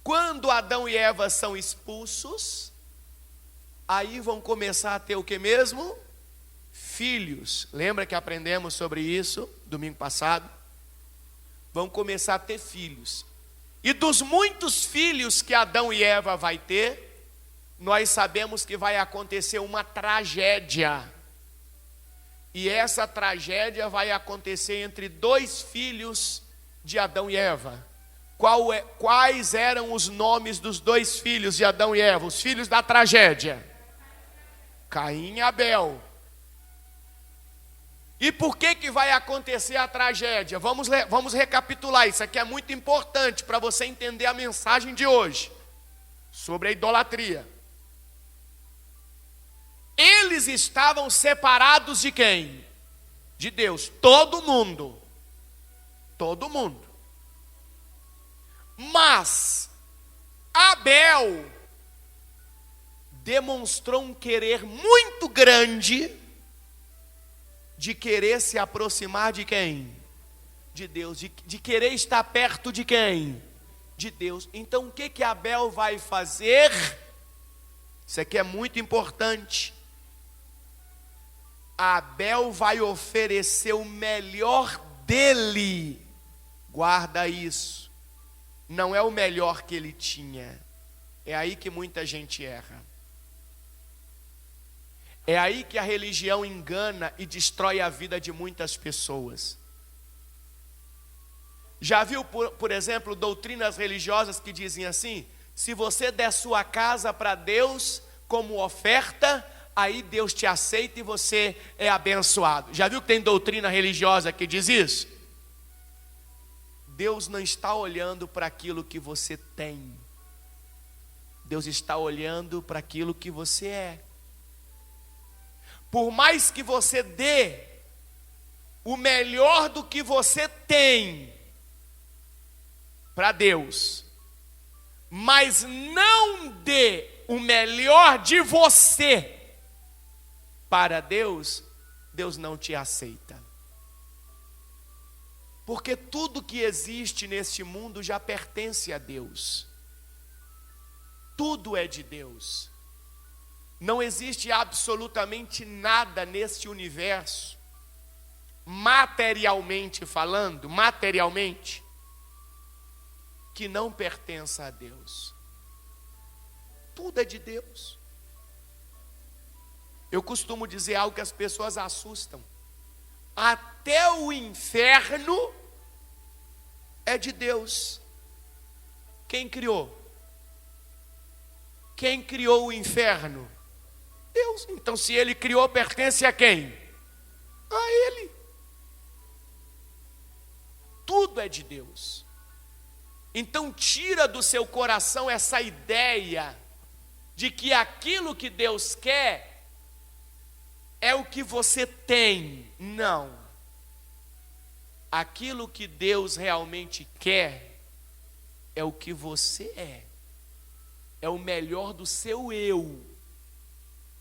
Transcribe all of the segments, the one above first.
Quando Adão e Eva são expulsos, aí vão começar a ter o que mesmo? Filhos. Lembra que aprendemos sobre isso domingo passado? Vão começar a ter filhos. E dos muitos filhos que Adão e Eva vai ter, nós sabemos que vai acontecer uma tragédia. E essa tragédia vai acontecer entre dois filhos de Adão e Eva. Quais eram os nomes dos dois filhos de Adão e Eva? Os filhos da tragédia: Caim e Abel. E por que vai acontecer a tragédia? Vamos recapitular, isso aqui é muito importante para você entender a mensagem de hoje, sobre a idolatria. Eles estavam separados de quem? De Deus, todo mundo. Todo mundo. Mas Abel demonstrou um querer muito grande de querer se aproximar de quem? De Deus, de querer estar perto de quem? De Deus. Então o que Abel vai fazer? Isso aqui é muito importante. Abel vai oferecer o melhor dele. Guarda isso. Não é o melhor que ele tinha. É aí que muita gente erra. É aí que a religião engana e destrói a vida de muitas pessoas. Já viu, por exemplo, doutrinas religiosas que dizem assim: se você der sua casa para Deus como oferta, aí Deus te aceita e você é abençoado. Já viu que tem doutrina religiosa que diz isso? Deus não está olhando para aquilo que você tem. Deus está olhando para aquilo que você é. Por mais que você dê o melhor do que você tem para Deus, mas não dê o melhor de você para Deus, Deus não te aceita. Porque tudo que existe neste mundo já pertence a Deus. Tudo é de Deus. Não existe absolutamente nada neste universo, materialmente falando, que não pertença a Deus. Tudo é de Deus. Eu costumo dizer algo que as pessoas assustam. Até o inferno é de Deus. Quem criou? Quem criou o inferno? Deus. Então, se Ele criou, pertence a quem? A Ele. Tudo é de Deus. Então, tira do seu coração essa ideia de que aquilo que Deus quer é o que você tem. Não. Aquilo que Deus realmente quer é o que você é. É o melhor do seu eu.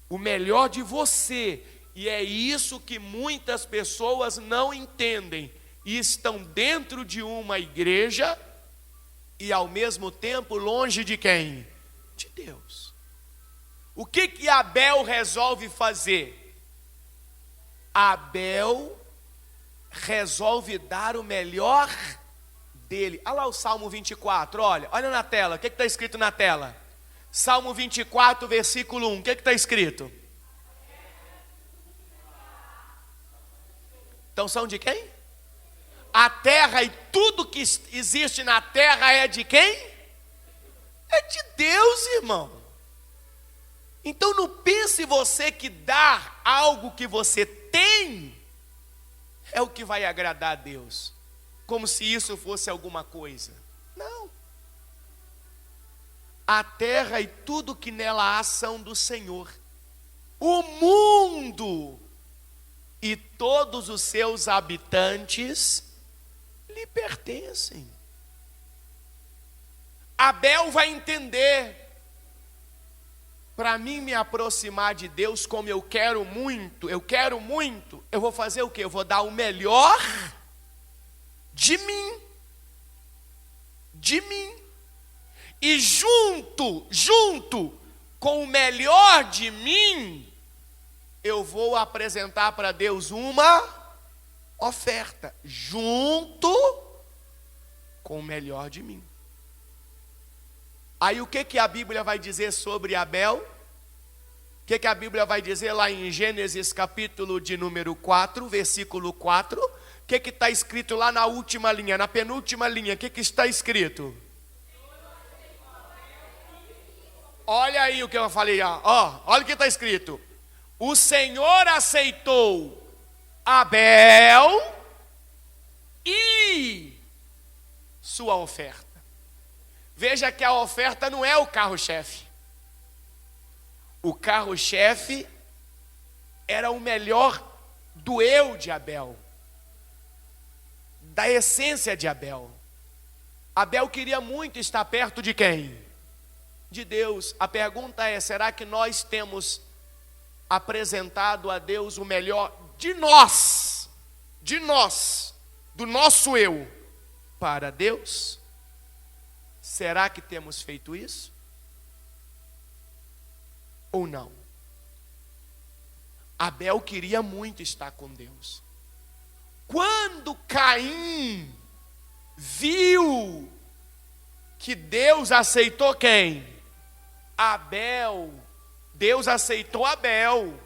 O melhor de você. E é isso que muitas pessoas não entendem. E estão dentro de uma igreja e ao mesmo tempo longe de quem? De Deus. O que Abel resolve fazer? Abel resolve dar o melhor dele. Olha lá o Salmo 24, olha na tela, o que está escrito na tela? Salmo 24, versículo 1, o que está escrito? Então são de quem? A terra e tudo que existe na terra é de quem? É de Deus, irmão. Então não pense você que dar algo que você tem é o que vai agradar a Deus, como se isso fosse alguma coisa. Não. A terra e tudo que nela há são do Senhor. O mundo e todos os seus habitantes lhe pertencem. Abel vai entender: para mim me aproximar de Deus como eu quero muito, eu vou fazer o quê? Eu vou dar o melhor de mim. e junto com o melhor de mim, eu vou apresentar para Deus uma oferta, junto com o melhor de mim. Aí o que a Bíblia vai dizer sobre Abel? O que a Bíblia vai dizer lá em Gênesis capítulo de número 4, versículo 4? O que está escrito lá na última linha, na penúltima linha? O que está escrito? Olha aí o que eu falei, ó, olha o que está escrito. O Senhor aceitou Abel e sua oferta. Veja que a oferta não é o carro-chefe. O carro-chefe era o melhor do eu de Abel, da essência de Abel. Abel queria muito estar perto de quem? De Deus. A pergunta é: será que nós temos apresentado a Deus o melhor de nós, do nosso eu, para Deus? Será que temos feito isso? Ou não? Abel queria muito estar com Deus. Quando Caim viu que Deus aceitou quem? Abel. Deus aceitou Abel.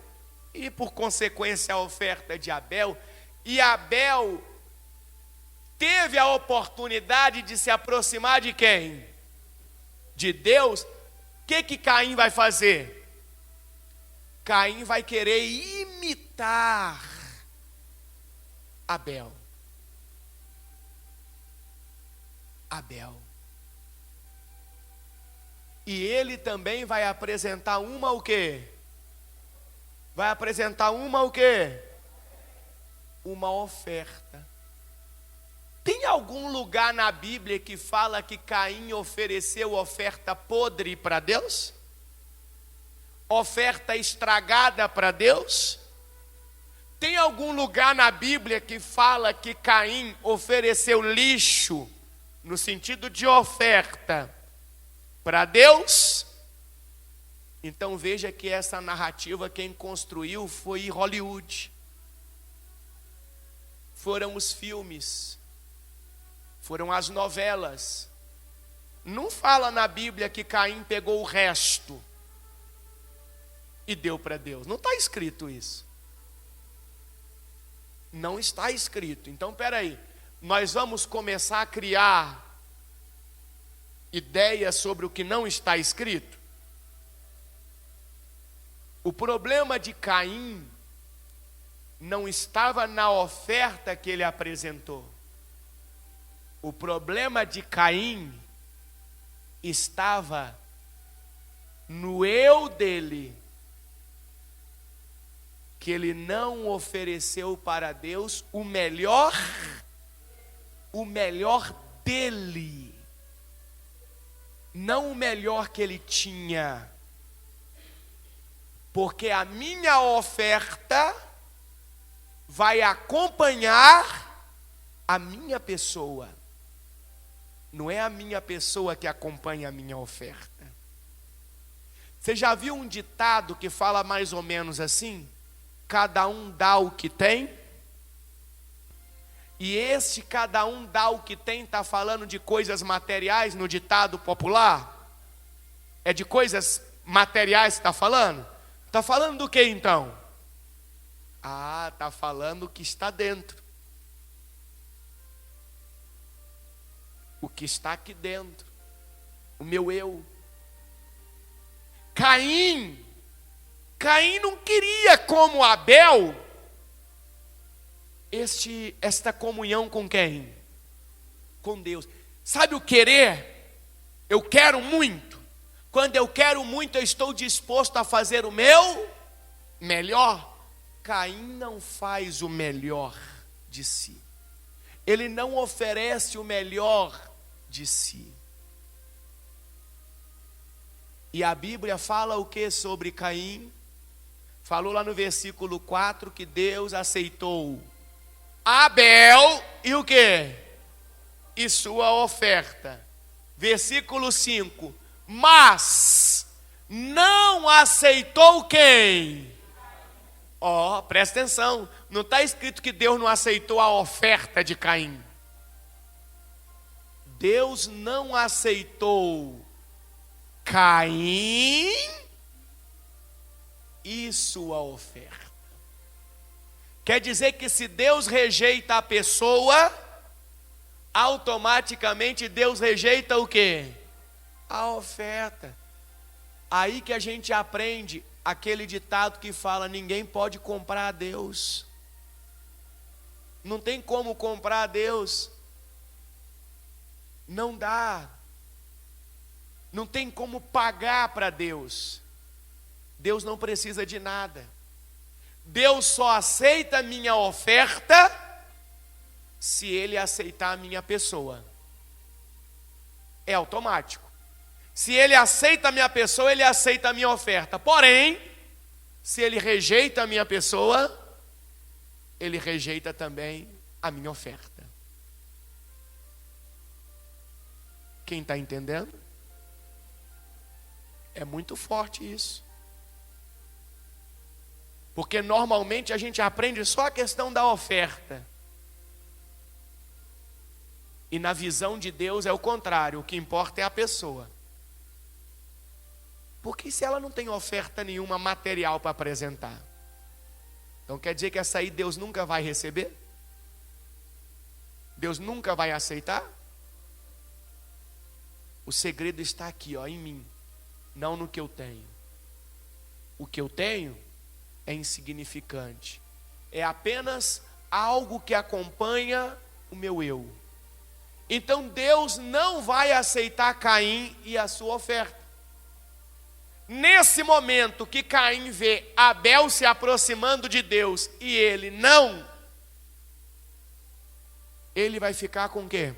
E por consequência a oferta de Abel. E Abel teve a oportunidade de se aproximar de quem? De Deus. O que Caim vai fazer? Caim vai querer imitar Abel. E ele também vai apresentar uma o quê? Vai apresentar uma o quê? Uma oferta. Tem algum lugar na Bíblia que fala que Caim ofereceu oferta podre para Deus? Oferta estragada para Deus? Tem algum lugar na Bíblia que fala que Caim ofereceu lixo, no sentido de oferta, para Deus? Então veja que essa narrativa quem construiu foi Hollywood. Foram os filmes, foram as novelas. Não fala na Bíblia que Caim pegou o resto e deu para Deus. Não está escrito isso. Não está escrito. Então, espera aí. Nós vamos começar a criar ideias sobre o que não está escrito. O problema de Caim não estava na oferta que ele apresentou. O problema de Caim estava no eu dele, que ele não ofereceu para Deus o melhor dele, não o melhor que ele tinha, porque a minha oferta vai acompanhar a minha pessoa, não é a minha pessoa que acompanha a minha oferta. Você já viu um ditado que fala mais ou menos assim? Cada um dá o que tem. E esse cada um dá o que tem está falando de coisas materiais no ditado popular? É de coisas materiais que está falando? Está falando do que então? Está falando o que está dentro. O que está aqui dentro. O meu eu. Caim não queria, como Abel, esta comunhão com quem? Com Deus. Sabe o querer? Eu quero muito. Quando eu quero muito, eu estou disposto a fazer o meu melhor. Caim não faz o melhor de si. Ele não oferece o melhor de si. E a Bíblia fala o que sobre Caim? Falou lá no versículo 4 que Deus aceitou Abel e o que? E sua oferta. Versículo 5. Mas não aceitou quem? Ó, presta atenção. Não está escrito que Deus não aceitou a oferta de Caim. Deus não aceitou Caim e sua oferta. Quer dizer que se Deus rejeita a pessoa, automaticamente Deus rejeita o quê? A oferta. Aí que a gente aprende aquele ditado que fala: ninguém pode comprar a Deus. Não tem como comprar a Deus. Não dá. Não tem como pagar para Deus. Deus não precisa de nada. Deus só aceita a minha oferta se Ele aceitar a minha pessoa. É automático. Se Ele aceita a minha pessoa, Ele aceita a minha oferta. Porém, se Ele rejeita a minha pessoa, Ele rejeita também a minha oferta. Quem está entendendo? É muito forte isso. Porque normalmente a gente aprende só a questão da oferta. E na visão de Deus é o contrário, o que importa é a pessoa. Porque se ela não tem oferta nenhuma material para apresentar, então quer dizer que essa aí Deus nunca vai receber? Deus nunca vai aceitar? O segredo está aqui, ó, em mim, não no que eu tenho. O que eu tenho é insignificante. É apenas algo que acompanha o meu eu. Então Deus não vai aceitar Caim e a sua oferta. Nesse momento que Caim vê Abel se aproximando de Deus e ele não, ele vai ficar com o quê?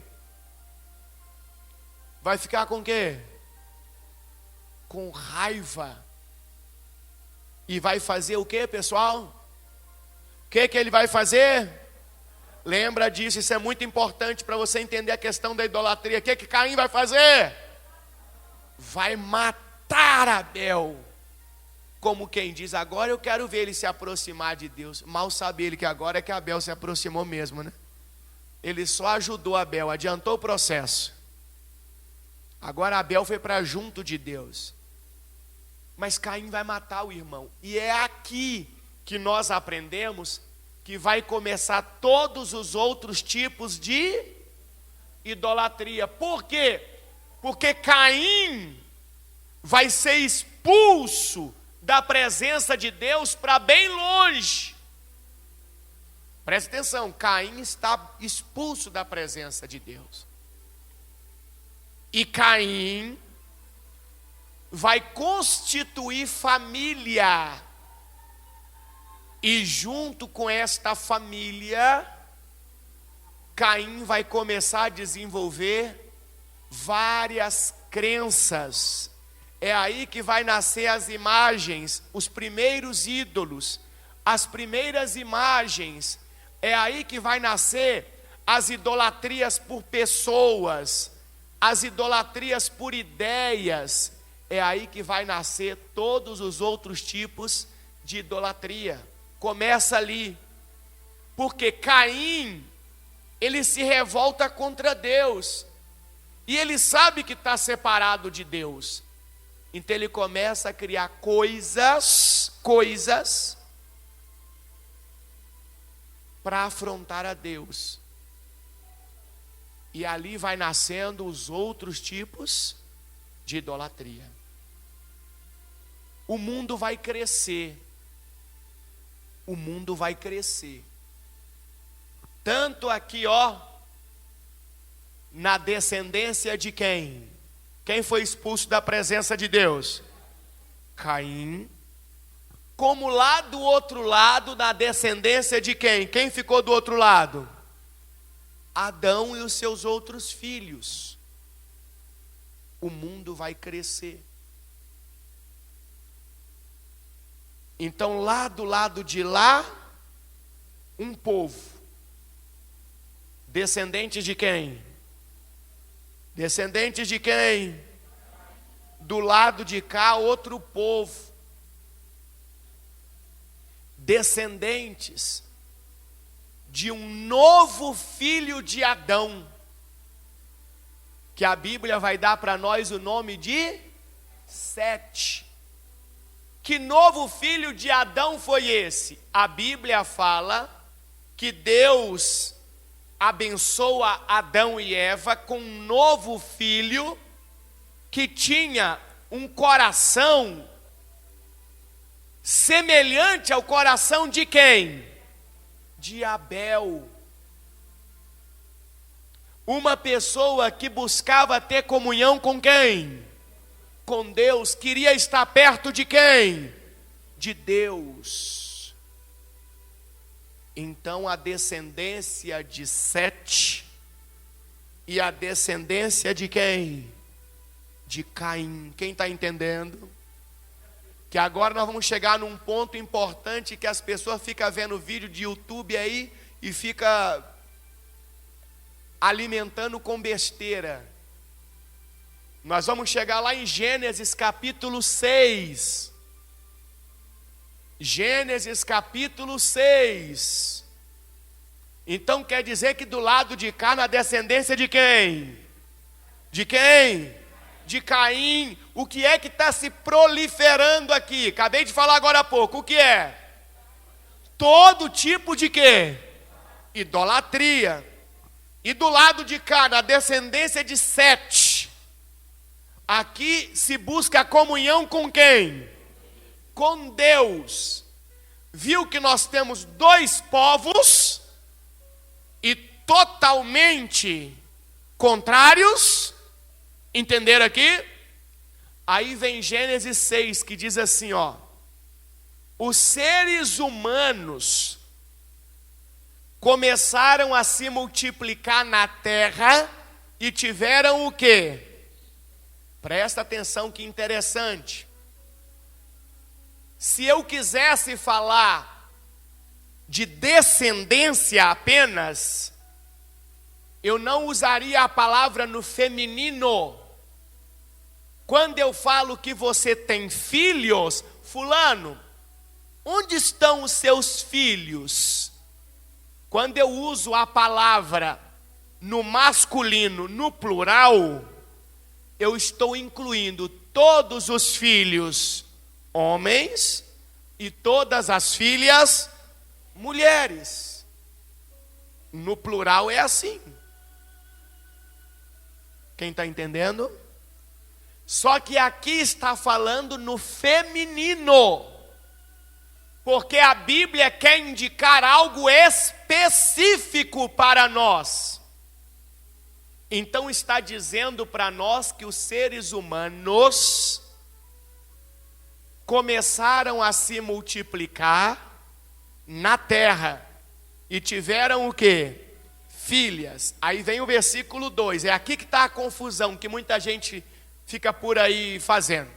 Vai ficar com o quê? Com raiva. E vai fazer o quê, pessoal? O que ele vai fazer? Lembra disso, isso é muito importante para você entender a questão da idolatria. O que Caim vai fazer? Vai matar Abel. Como quem diz: agora eu quero ver ele se aproximar de Deus. Mal sabe ele que agora é que Abel se aproximou mesmo, né? Ele só ajudou Abel, adiantou o processo. Agora Abel foi para junto de Deus. Mas Caim vai matar o irmão. E é aqui que nós aprendemos que vai começar todos os outros tipos de idolatria. Por quê? Porque Caim vai ser expulso da presença de Deus para bem longe. Preste atenção, Caim está expulso da presença de Deus. E Caim vai constituir família. E junto com esta família, Caim vai começar a desenvolver várias crenças. É aí que vai nascer as imagens, os primeiros ídolos, as primeiras imagens. É aí que vai nascer as idolatrias por pessoas, as idolatrias por ideias. É aí que vai nascer todos os outros tipos de idolatria. Começa ali, porque Caim, ele se revolta contra Deus, e ele sabe que está separado de Deus, então ele começa a criar coisas para afrontar a Deus, e ali vai nascendo os outros tipos de idolatria. O mundo vai crescer. O mundo vai crescer. Tanto aqui, ó, na descendência de quem? Quem foi expulso da presença de Deus? Caim. Como lá do outro lado, na descendência de quem? Quem ficou do outro lado? Adão e os seus outros filhos. O mundo vai crescer. Então, lá do lado de lá, um povo. Descendente de quem? Descendentes de quem? Do lado de cá, outro povo. Descendentes de um novo filho de Adão, que a Bíblia vai dar para nós o nome de Sete. Que novo filho de Adão foi esse? A Bíblia fala que Deus abençoa Adão e Eva com um novo filho que tinha um coração semelhante ao coração de quem? De Abel. Uma pessoa que buscava ter comunhão com quem? Com Deus. Queria estar perto de quem? De Deus. Então a descendência de Sete e a descendência de quem? De Caim. Quem está entendendo? Que agora nós vamos chegar num ponto importante que as pessoas ficam vendo vídeo de YouTube aí e fica alimentando com besteira. Nós vamos chegar lá em Gênesis capítulo 6. Gênesis capítulo 6. Então quer dizer que do lado de cá, na descendência de quem? De quem? De Caim. O que é que está se proliferando aqui? Acabei de falar agora há pouco. O que é? Todo tipo de quê? Idolatria. E do lado de cá, na descendência de Sete, aqui se busca a comunhão com quem? Com Deus. Viu que nós temos dois povos e totalmente contrários? Entenderam aqui? Aí vem Gênesis 6, que diz assim, ó: os seres humanos começaram a se multiplicar na terra e tiveram o quê? Presta atenção que interessante. Se eu quisesse falar de descendência apenas, eu não usaria a palavra no feminino. Quando eu falo que você tem filhos, fulano, onde estão os seus filhos? Quando eu uso a palavra no masculino, no plural, eu estou incluindo todos os filhos homens e todas as filhas mulheres. No plural é assim. Quem está entendendo? Só que aqui está falando no feminino, porque a Bíblia quer indicar algo específico para nós. Então está dizendo para nós que os seres humanos começaram a se multiplicar na terra e tiveram o quê? Filhas. Aí vem o versículo 2, é aqui que está a confusão que muita gente fica por aí fazendo.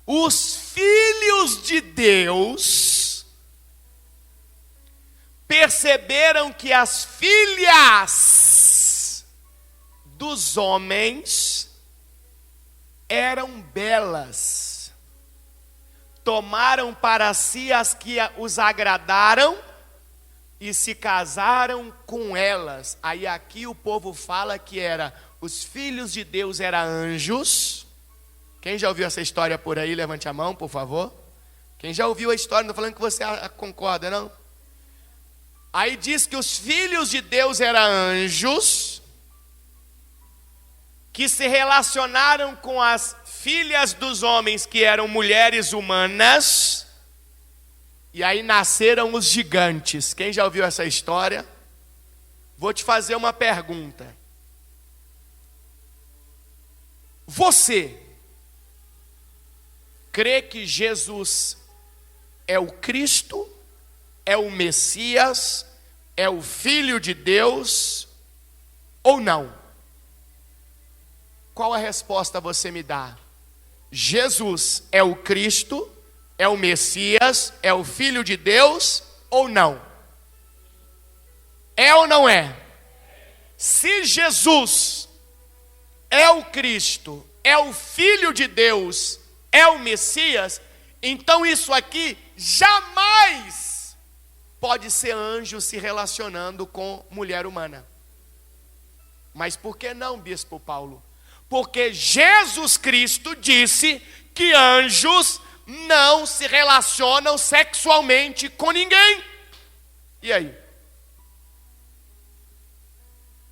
Os filhos de Deus perceberam que as filhas dos homens eram belas, tomaram para si as que os agradaram e se casaram com elas. Aí aqui o povo fala que os filhos de Deus eram anjos. Quem já ouviu essa história por aí, levante a mão, por favor. Quem já ouviu a história, não estou falando que você concorda, não. Aí diz que os filhos de Deus eram anjos, que se relacionaram com as filhas dos homens, que eram mulheres humanas, e aí nasceram os gigantes. Quem já ouviu essa história? Vou te fazer uma pergunta. Você crê que Jesus é o Cristo, é o Messias, é o Filho de Deus ou não? Qual a resposta você me dá? Jesus é o Cristo, é o Messias, é o Filho de Deus ou não? É ou não é? Se Jesus é o Cristo, é o Filho de Deus, é o Messias, então isso aqui jamais pode ser anjo se relacionando com mulher humana. Mas por que não, Bispo Paulo? Porque Jesus Cristo disse que anjos não se relacionam sexualmente com ninguém. E aí?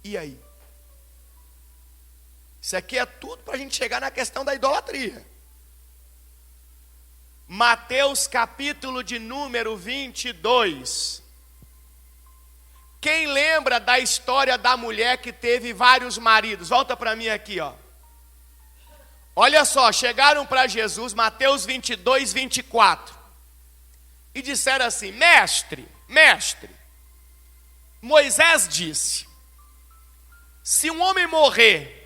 E aí? Isso aqui é tudo para a gente chegar na questão da idolatria. Mateus capítulo de número 22. Quem lembra da história da mulher que teve vários maridos? Volta para mim aqui, ó. Olha só, chegaram para Jesus, Mateus 22, 24. E disseram assim: mestre, Moisés disse, se um homem morrer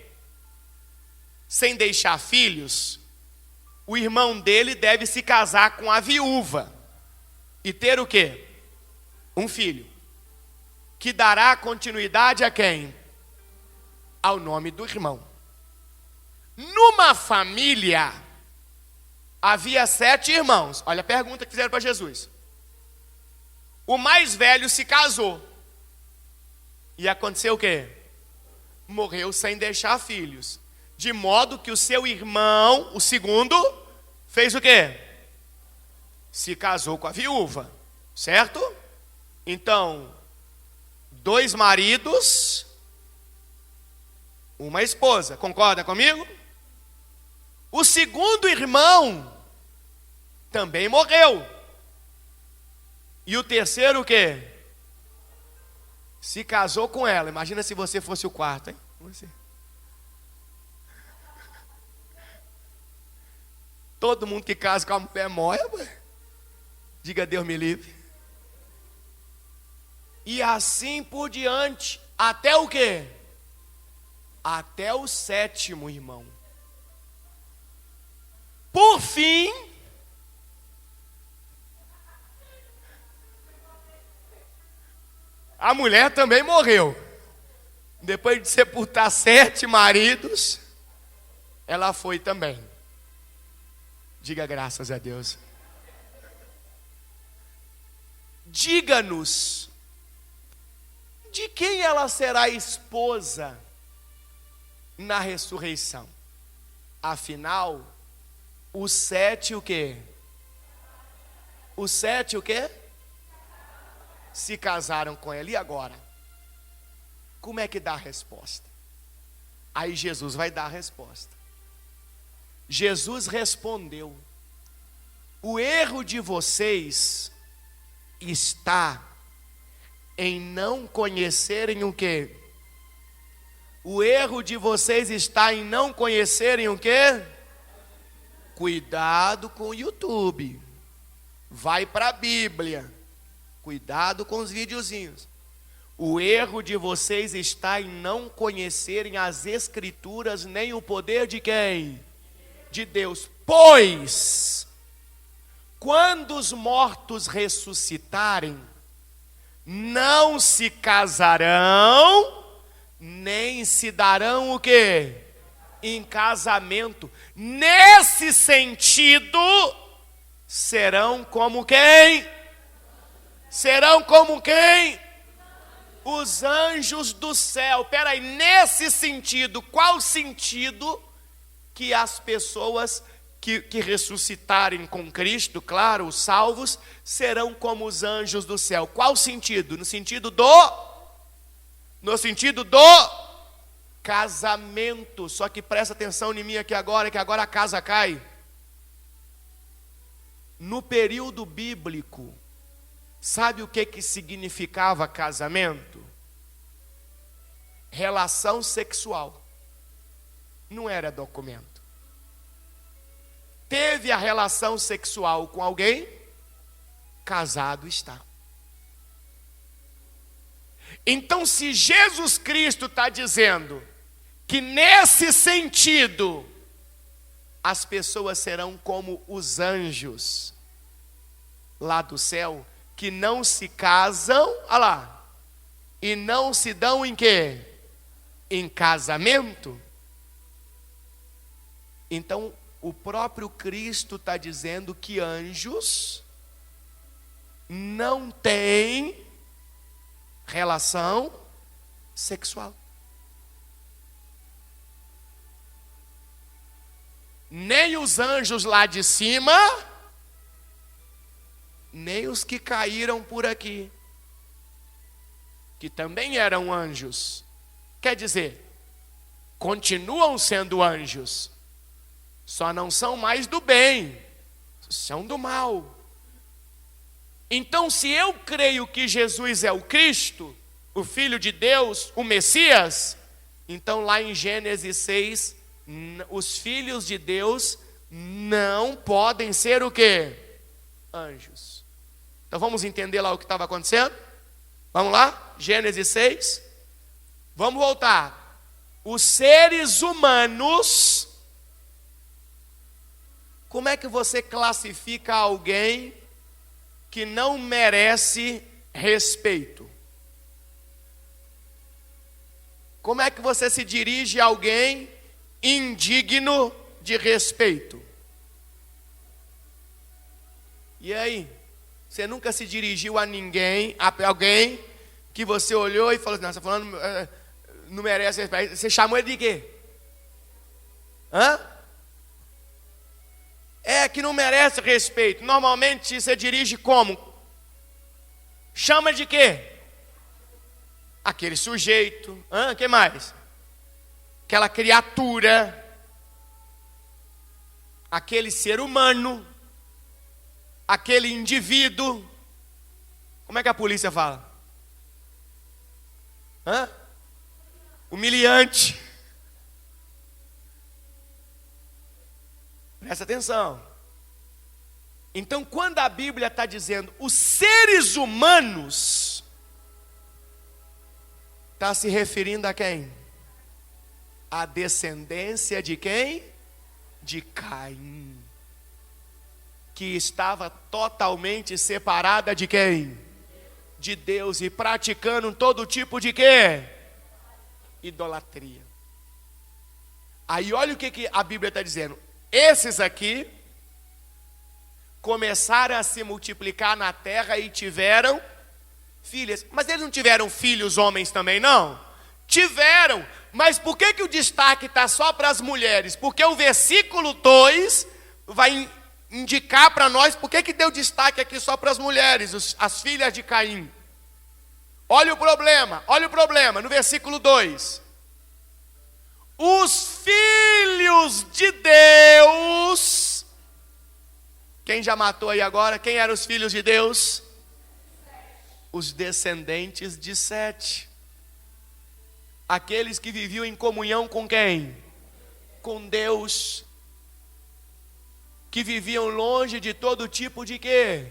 sem deixar filhos, o irmão dele deve se casar com a viúva e ter o quê? Um filho, que dará continuidade a quem? Ao nome do irmão. Numa família, havia 7 irmãos. Olha a pergunta que fizeram para Jesus. O mais velho se casou. E aconteceu o quê? Morreu sem deixar filhos. De modo que o seu irmão, o segundo, fez o quê? Se casou com a viúva. Certo? Então, 2 maridos, uma esposa. Concorda comigo? O segundo irmão também morreu. E o terceiro o quê? Se casou com ela. Imagina se você fosse o quarto, hein? Você. Todo mundo que casa com a mulher morre. Diga Deus me livre. E assim por diante. Até o quê? Até o 7º irmão. Por fim, a mulher também morreu. Depois de sepultar 7 maridos, ela foi também. Diga graças a Deus. Diga-nos, de quem ela será esposa na ressurreição? Afinal, os 7 o quê? Os 7 o quê? Se casaram com ela. E agora? Como é que dá a resposta? Aí Jesus vai dar a resposta. Jesus respondeu: o erro de vocês está em não conhecerem o quê? O erro de vocês está em não conhecerem o quê? Cuidado com o YouTube. Vai para a Bíblia. Cuidado com os videozinhos. O erro de vocês está em não conhecerem as Escrituras, nem o poder de quem? De Deus. Pois, quando os mortos ressuscitarem, não se casarão, nem se darão o quê? Em casamento. Nesse sentido, serão como quem? Serão como quem? Os anjos do céu. Peraí, nesse sentido, qual sentido que as pessoas que ressuscitarem com Cristo, claro, os salvos, serão como os anjos do céu? Qual sentido? No sentido do casamento. Só que presta atenção em mim aqui agora, que agora a casa cai. No período bíblico, sabe o que significava casamento? Relação sexual. Não era documento. Teve a relação sexual com alguém, casado está. Então, se Jesus Cristo está dizendo que nesse sentido as pessoas serão como os anjos lá do céu, que não se casam, olha lá, e não se dão em quê? Em casamento. Então, o próprio Cristo está dizendo que anjos não têm relação sexual. Nem os anjos lá de cima, nem os que caíram por aqui, que também eram anjos. Quer dizer, continuam sendo anjos, só não são mais do bem, são do mal. Então, se eu creio que Jesus é o Cristo, o Filho de Deus, o Messias, então lá em Gênesis 6, os filhos de Deus não podem ser o quê? Anjos. Então vamos entender lá o que estava acontecendo? Vamos lá? Gênesis 6. Vamos voltar. Os seres humanos, como é que você classifica alguém que não merece respeito? Como é que você se dirige a alguém indigno de respeito? E aí? Você nunca se dirigiu a ninguém, a alguém que você olhou e falou assim, não, você está falando, não merece respeito. Você chamou ele de quê? Hã? É que não merece respeito. Normalmente você dirige como? Chama de quê? Aquele sujeito. Hã? Que mais? Aquela criatura. Aquele ser humano. Aquele indivíduo. Como é que a polícia fala? Hã? Humilhante. Presta atenção. Então, quando a Bíblia está dizendo os seres humanos, está se referindo a quem? A descendência de quem? De Caim. Que estava totalmente separada de quem? De Deus, e praticando todo tipo de quê? Idolatria. Aí olha o que a Bíblia está dizendo. Esses aqui começaram a se multiplicar na terra e tiveram filhas. Mas eles não tiveram filhos homens também, não? Tiveram. Mas por que o destaque está só para as mulheres? Porque o versículo 2 vai indicar para nós por que deu destaque aqui só para as mulheres, as filhas de Caim. Olha o problema, no versículo 2. Os filhos de Deus, quem já matou aí agora? Quem eram os filhos de Deus? Os descendentes de Sete. Aqueles que viviam em comunhão com quem? Com Deus. Que viviam longe de todo tipo de quê?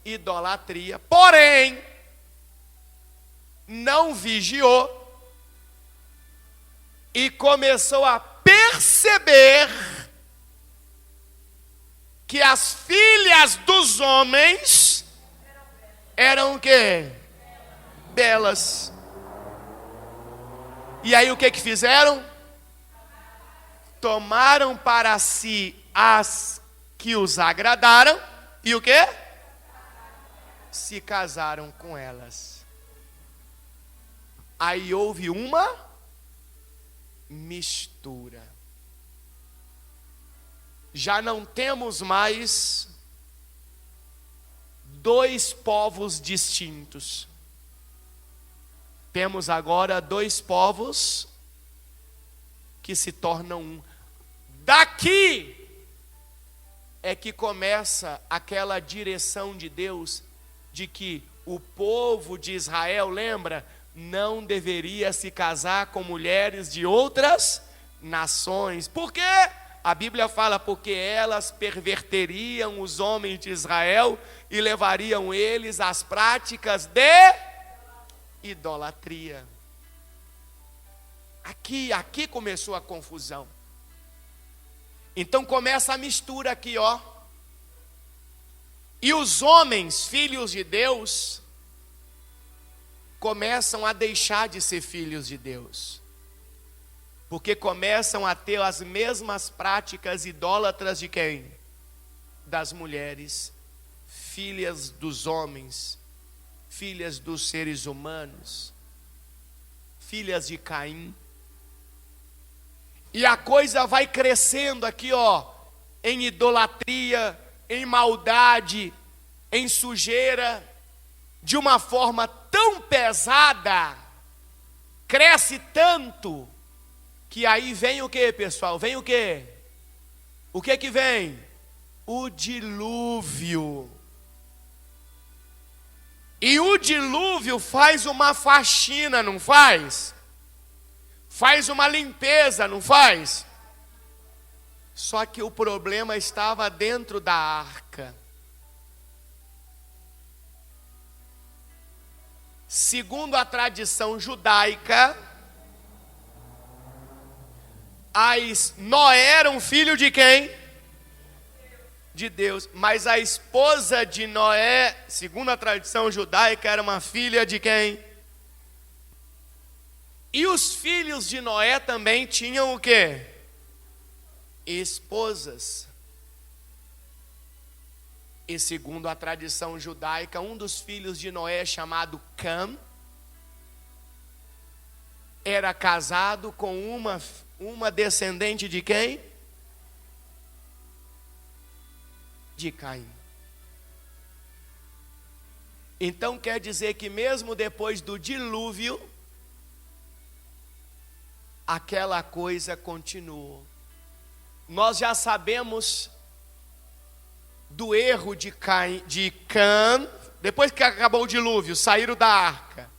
Idolatria. Porém, não vigiou e começou a perceber que as filhas dos homens eram o quê? Belas. E aí o que fizeram? Tomaram para si as que os agradaram e o quê? Se casaram com elas. Aí houve uma mistura. Já não temos mais dois povos distintos. Temos agora dois povos que se tornam um. Daqui é que começa aquela direção de Deus de que o povo de Israel, lembra, não deveria se casar com mulheres de outras nações. Por quê? A Bíblia fala porque elas perverteriam os homens de Israel e levariam eles às práticas de idolatria. Aqui começou a confusão. Então começa a mistura aqui, ó. E os homens, filhos de Deus, começam a deixar de ser filhos de Deus. Porque começam a ter as mesmas práticas idólatras de quem? Das mulheres, filhas dos homens, filhas dos seres humanos, filhas de Caim. E a coisa vai crescendo aqui, em idolatria, em maldade, em sujeira, de uma forma tão pesada, cresce tanto, que aí vem o que, pessoal? Vem o que? O que vem? O dilúvio. E o dilúvio faz uma faxina, não faz? Faz uma limpeza, não faz? Só que o problema estava dentro da arca. Segundo a tradição judaica, Noé era um filho de quem? De Deus. Mas a esposa de Noé, segundo a tradição judaica, era uma filha de quem? E os filhos de Noé também tinham o quê? Esposas. E segundo a tradição judaica, um dos filhos de Noé, chamado Cam, era casado com uma descendente de quem? De Caim. Então quer dizer que mesmo depois do dilúvio, aquela coisa continuou. Nós já sabemos do erro de Cã, depois que acabou o dilúvio, saíram da arca.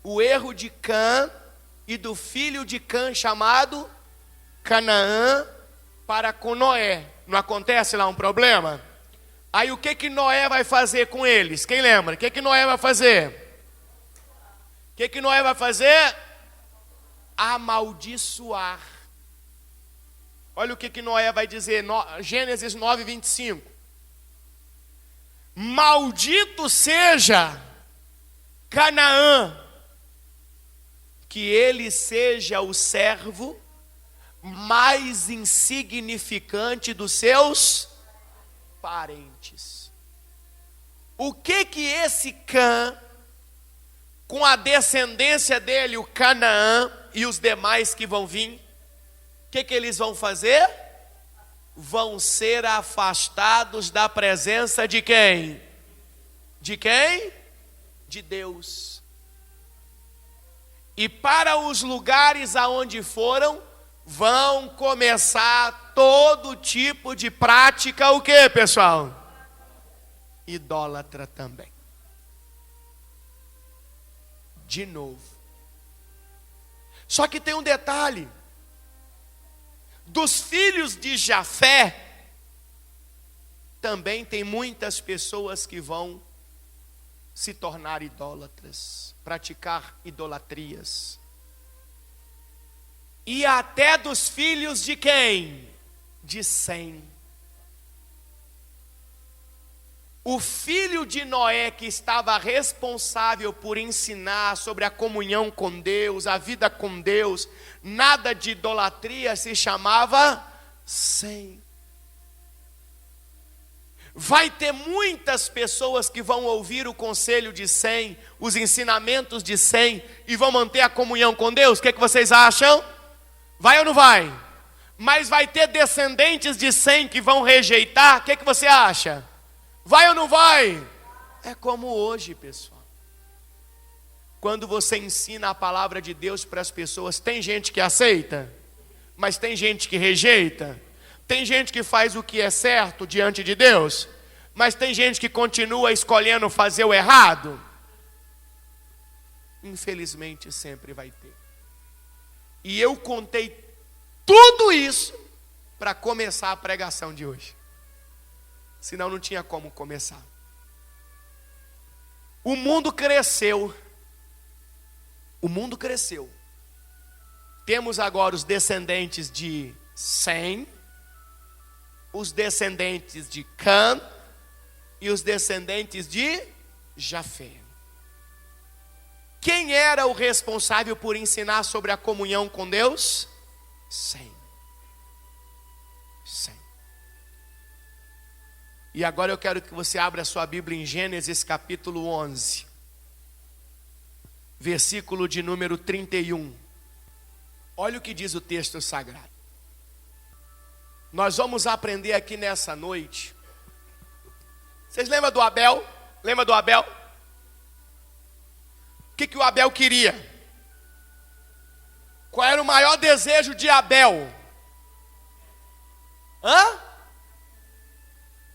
O erro de Cã e do filho de Cã, chamado Canaã, para com Noé. Não acontece lá um problema? Aí o que Noé vai fazer com eles? Quem lembra? O que Noé vai fazer? O que Noé vai fazer? Amaldiçoar. Olha o que Noé vai dizer, Gênesis 9, 25. Maldito seja Canaã, que ele seja o servo mais insignificante dos seus parentes. O que esse Cã, com a descendência dele, o Canaã e os demais que vão vir, o que eles vão fazer? Vão ser afastados da presença de quem? De quem? De Deus. E para os lugares aonde foram, vão começar todo tipo de prática, o que, pessoal? Idólatra também. De novo. Só que tem um detalhe. Dos filhos de Jafé, também tem muitas pessoas que vão se tornar idólatras, praticar idolatrias. E até dos filhos de quem? De Sem. O filho de Noé, que estava responsável por ensinar sobre a comunhão com Deus, a vida com Deus, nada de idolatria, se chamava Sem. Vai ter muitas pessoas que vão ouvir o conselho de Sem, os ensinamentos de Sem, e vão manter a comunhão com Deus. O que vocês acham? Vai ou não vai? Mas vai ter descendentes de Sem que vão rejeitar. O que você acha? Vai ou não vai? É como hoje, pessoal. Quando você ensina a palavra de Deus para as pessoas, tem gente que aceita, mas tem gente que rejeita. Tem gente que faz o que é certo diante de Deus, mas tem gente que continua escolhendo fazer o errado. Infelizmente sempre vai ter. E eu contei tudo isso para começar a pregação de hoje. Senão não tinha como começar. O mundo cresceu. O mundo cresceu. Temos agora os descendentes de Sem, os descendentes de Cã e os descendentes de Jafé. Quem era o responsável por ensinar sobre a comunhão com Deus? Sem. E agora eu quero que você abra a sua Bíblia em Gênesis capítulo 11. Versículo de número 31. Olha o que diz o texto sagrado. Nós vamos aprender aqui nessa noite. Vocês lembram do Abel? Lembra do Abel? O que o Abel queria? Qual era o maior desejo de Abel?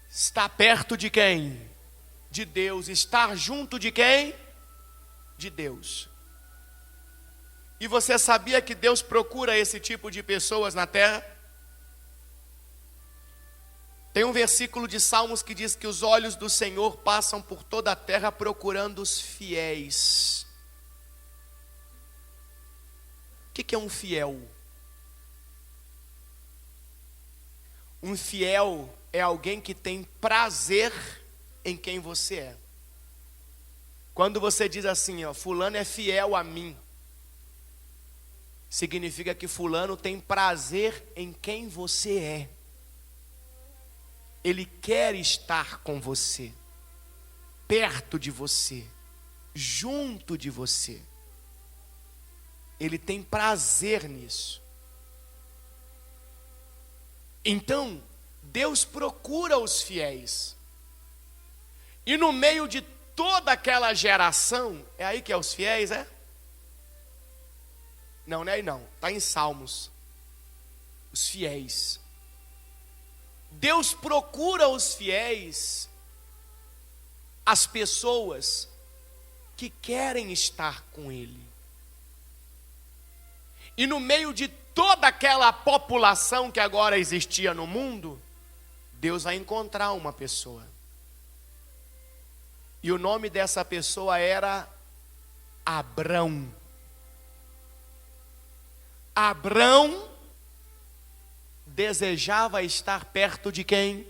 Estar perto de quem? De Deus. Estar junto de quem? De Deus. E você sabia que Deus procura esse tipo de pessoas na terra? Tem um versículo de Salmos que diz que os olhos do Senhor passam por toda a terra procurando os fiéis. O que é um fiel? Um fiel é alguém que tem prazer em quem você é. Quando você diz assim, fulano é fiel a mim, significa que fulano tem prazer em quem você é. Ele quer estar com você, perto de você, junto de você. Ele tem prazer nisso. Então, Deus procura os fiéis. E no meio de toda aquela geração, é aí que é os fiéis, é? Não, não é aí não, está em Salmos. Os fiéis. Deus procura os fiéis, as pessoas que querem estar com Ele. E no meio de toda aquela população que agora existia no mundo, Deus vai encontrar uma pessoa. E o nome dessa pessoa era Abrão. Abrão desejava estar perto de quem?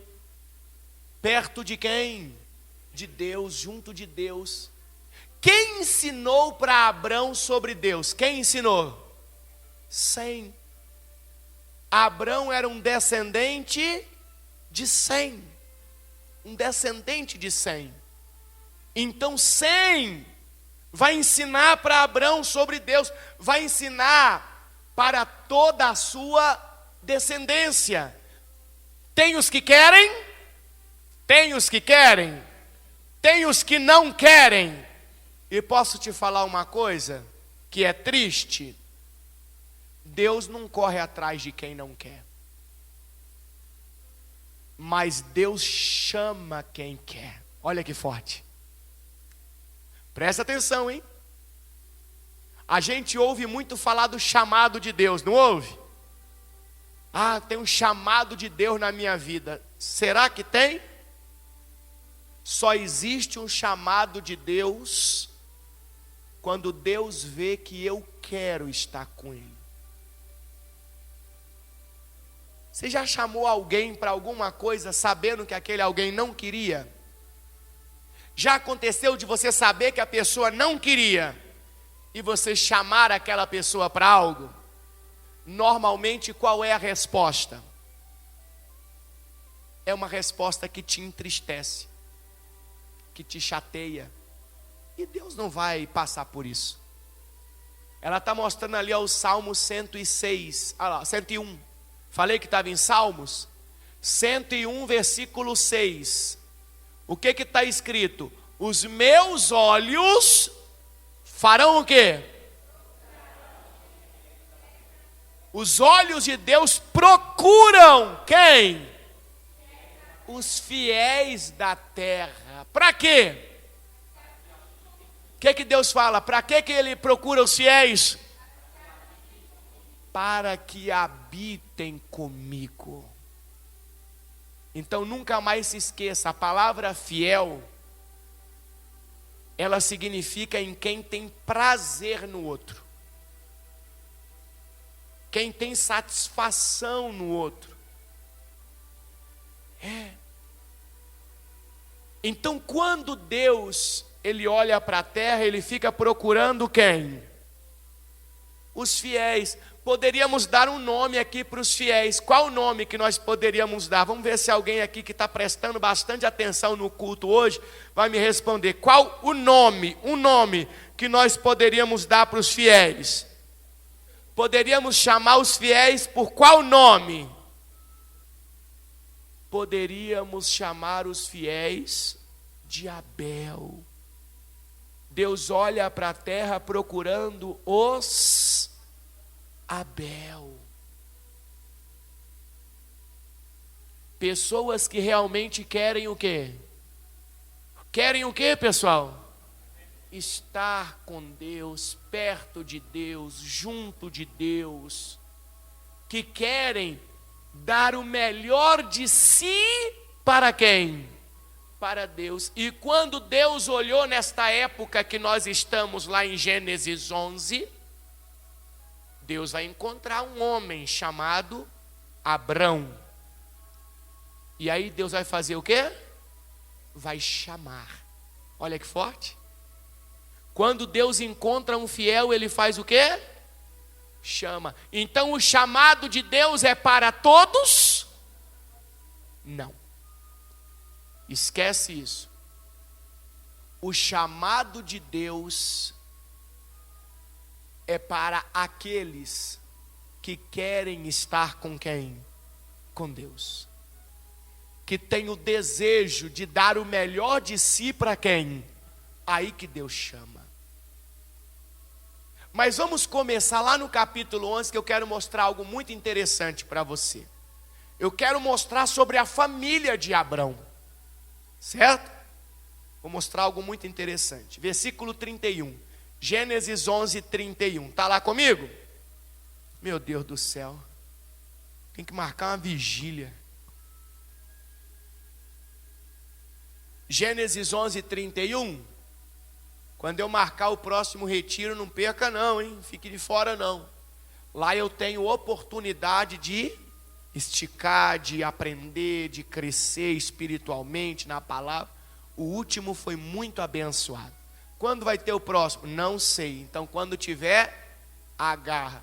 Perto de quem? De Deus, junto de Deus. Quem ensinou para Abrão sobre Deus? Quem ensinou? Sem. Abrão era um descendente de Sem. Um descendente de Sem. Então Sem vai ensinar para Abrão sobre Deus. Vai ensinar para toda a sua descendência. Tem os que querem, tem os que querem, tem os que não querem. E posso te falar uma coisa que é triste? Deus não corre atrás de quem não quer, mas Deus chama quem quer. Olha que forte. Presta atenção, hein? A gente ouve muito falar do chamado de Deus, não ouve? Tem um chamado de Deus na minha vida. Será que tem? Só existe um chamado de Deus quando Deus vê que eu quero estar com Ele. Você já chamou alguém para alguma coisa sabendo que aquele alguém não queria? Já aconteceu de você saber que a pessoa não queria e você chamar aquela pessoa para algo? Normalmente, qual é a resposta? É uma resposta que te entristece, que te chateia. E Deus não vai passar por isso. Ela está mostrando ali o Salmo 106, 101. Falei que estava em Salmos? 101, versículo 6. O que está escrito? Os meus olhos farão o quê? Os olhos de Deus procuram quem? Os fiéis da terra. Para quê? O que Deus fala? Para que Ele procura os fiéis? Para que habitem comigo. Então nunca mais se esqueça, a palavra fiel, ela significa em quem tem prazer no outro. Quem tem satisfação no outro. Então, quando Deus, ele olha para a terra, ele fica procurando quem? Os fiéis. Poderíamos dar um nome aqui para os fiéis. Qual o nome que nós poderíamos dar? Vamos ver se alguém aqui que está prestando bastante atenção no culto hoje vai me responder. Qual o nome que nós poderíamos dar para os fiéis? Poderíamos chamar os fiéis por qual nome? Poderíamos chamar os fiéis de Abel. Deus olha para a terra procurando os Abel. Pessoas que realmente querem o quê? Querem o quê, pessoal? Estar com Deus, perto de Deus, junto de Deus. Que querem dar o melhor de si para quem? Para Deus. E quando Deus olhou nesta época que nós estamos lá em Gênesis 11, Deus vai encontrar um homem chamado Abrão. E aí Deus vai fazer o quê? Vai chamar. Olha que forte. Quando Deus encontra um fiel, ele faz o quê? Chama. Então o chamado de Deus é para todos? Não. Esquece isso. O chamado de Deus é para aqueles que querem estar com quem? Com Deus. Que tem o desejo de dar o melhor de si para quem? Aí que Deus chama. Mas vamos começar lá no capítulo 11, que eu quero mostrar algo muito interessante para você. Eu quero mostrar sobre a família de Abrão. Certo? Vou mostrar algo muito interessante. Versículo 31. Gênesis 11, 31. Está lá comigo? Meu Deus do céu. Tem que marcar uma vigília. Gênesis 11, 31. Quando eu marcar o próximo retiro, não perca não, hein? Fique de fora não. Lá eu tenho oportunidade de esticar, de aprender, de crescer espiritualmente na palavra. O último foi muito abençoado. Quando vai ter o próximo? Não sei. Então quando tiver, agarra.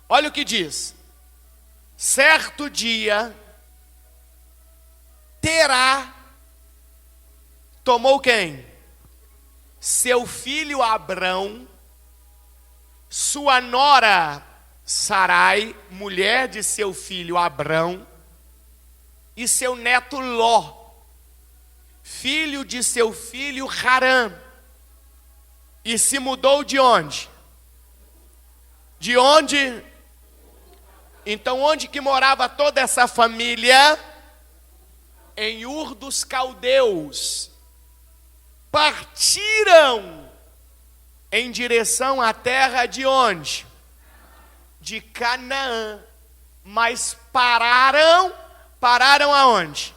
Olha o que diz. Certo dia, Terá tomou quem? Seu filho Abrão, sua nora Sarai, mulher de seu filho Abrão, e seu neto Ló, filho de seu filho Harã, e se mudou de onde? De onde? Então onde que morava toda essa família? Em Ur dos Caldeus. Partiram em direção à terra de onde? De Canaã. Mas pararam aonde?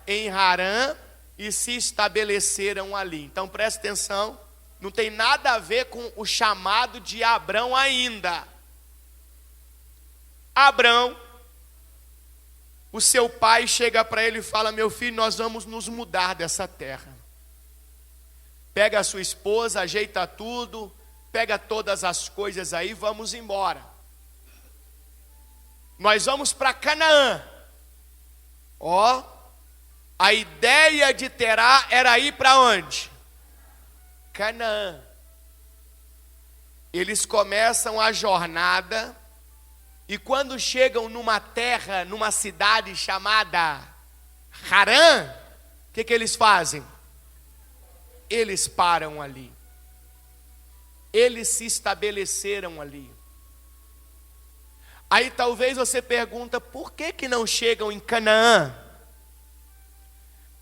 Em Harã, e se estabeleceram ali. Então presta atenção, não tem nada a ver com o chamado de Abrão ainda. Abrão, o seu pai chega para ele e fala: meu filho, nós vamos nos mudar dessa terra. Pega a sua esposa, ajeita tudo, pega todas as coisas aí, vamos embora. Nós vamos para Canaã. Ó, a ideia de Terá era ir para onde? Canaã. Eles começam a jornada, e quando chegam numa terra, numa cidade chamada Harã, o que eles fazem? Eles param ali. Eles se estabeleceram ali. Aí talvez você pergunta, por que não chegam em Canaã?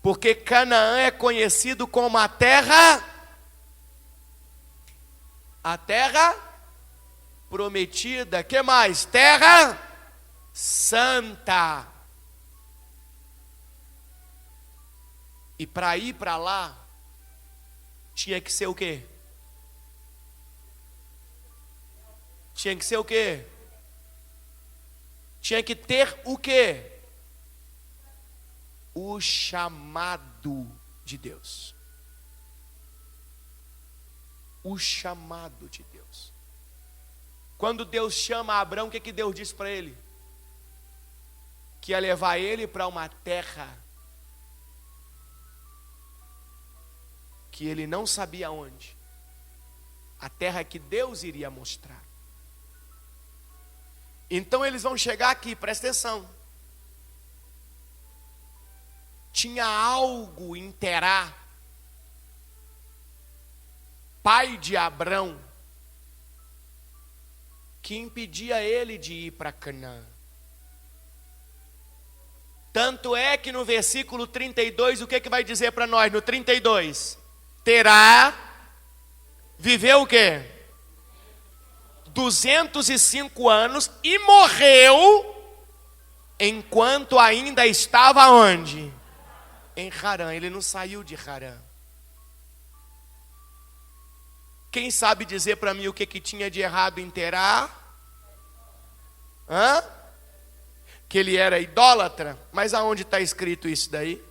Porque Canaã é conhecido como a terra prometida. Que mais? Terra santa. E para ir para lá, tinha que ser o quê? Tinha que ser o quê? Tinha que ter o quê? o chamado de Deus. O chamado de Deus. Quando Deus chama Abraão, o que Deus disse para ele? Que ia levar ele para uma terra que ele não sabia onde. A terra que Deus iria mostrar. Então eles vão chegar aqui, presta atenção. Tinha algo em Terá, pai de Abrão, que impedia ele de ir para Canaã. Tanto é que no versículo 32, o que vai dizer para nós? No 32, Terá viveu o quê? 205 anos e morreu enquanto ainda estava onde? Em Harã. Ele não saiu de Harã. Quem sabe dizer para mim o que tinha de errado em Terá? Que ele era idólatra? Mas aonde está escrito isso daí?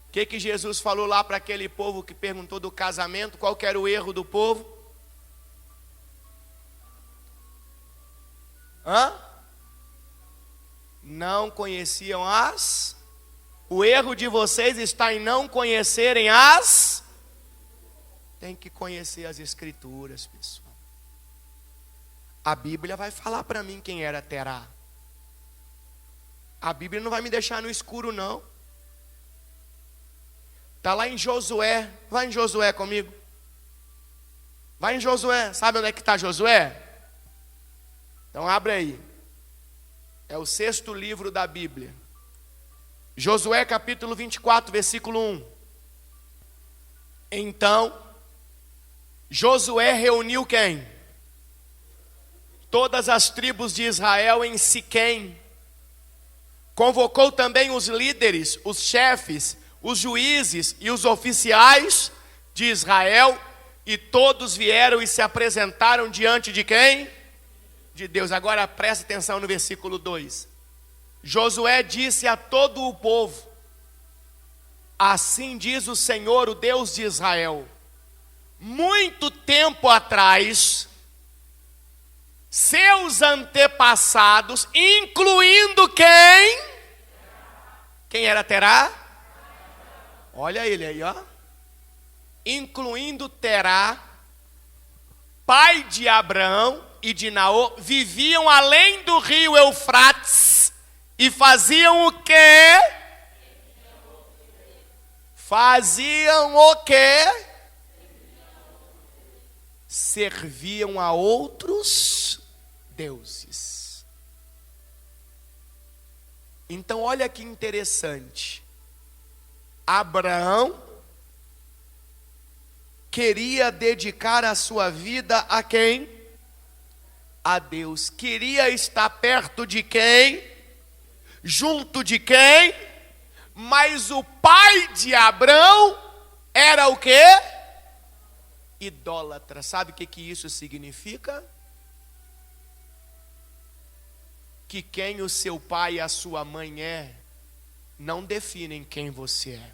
O que Jesus falou lá para aquele povo que perguntou do casamento? Qual que era o erro do povo? Não conheciam o erro de vocês está em não conhecerem tem que conhecer as escrituras, pessoal. A Bíblia vai falar para mim quem era Terá. A Bíblia não vai me deixar no escuro, não. Está lá em Josué. Vai em Josué comigo. Vai em Josué. Sabe onde é que está Josué? Então abre aí. É o 6º livro da Bíblia. Josué capítulo 24, versículo 1. Então, Josué reuniu quem? Todas as tribos de Israel em Siquém. Convocou também os líderes, os chefes, os juízes e os oficiais de Israel. E todos vieram e se apresentaram diante de quem? De Deus. Agora presta atenção no versículo 2. Josué disse a todo o povo: assim diz o Senhor, o Deus de Israel: muito tempo atrás, seus antepassados, incluindo quem? Quem era Terá? Olha ele aí, ó. Incluindo Terá, pai de Abraão e de Naor, viviam além do rio Eufrates e faziam o quê? Faziam o quê? Serviam a outros deuses. Então olha que interessante. Abraão queria dedicar a sua vida a quem? A Deus. Queria estar perto de quem? Junto de quem? Mas o pai de Abrão era o quê? Idólatra. Sabe o que isso significa? Que quem o seu pai e a sua mãe não definem quem você é.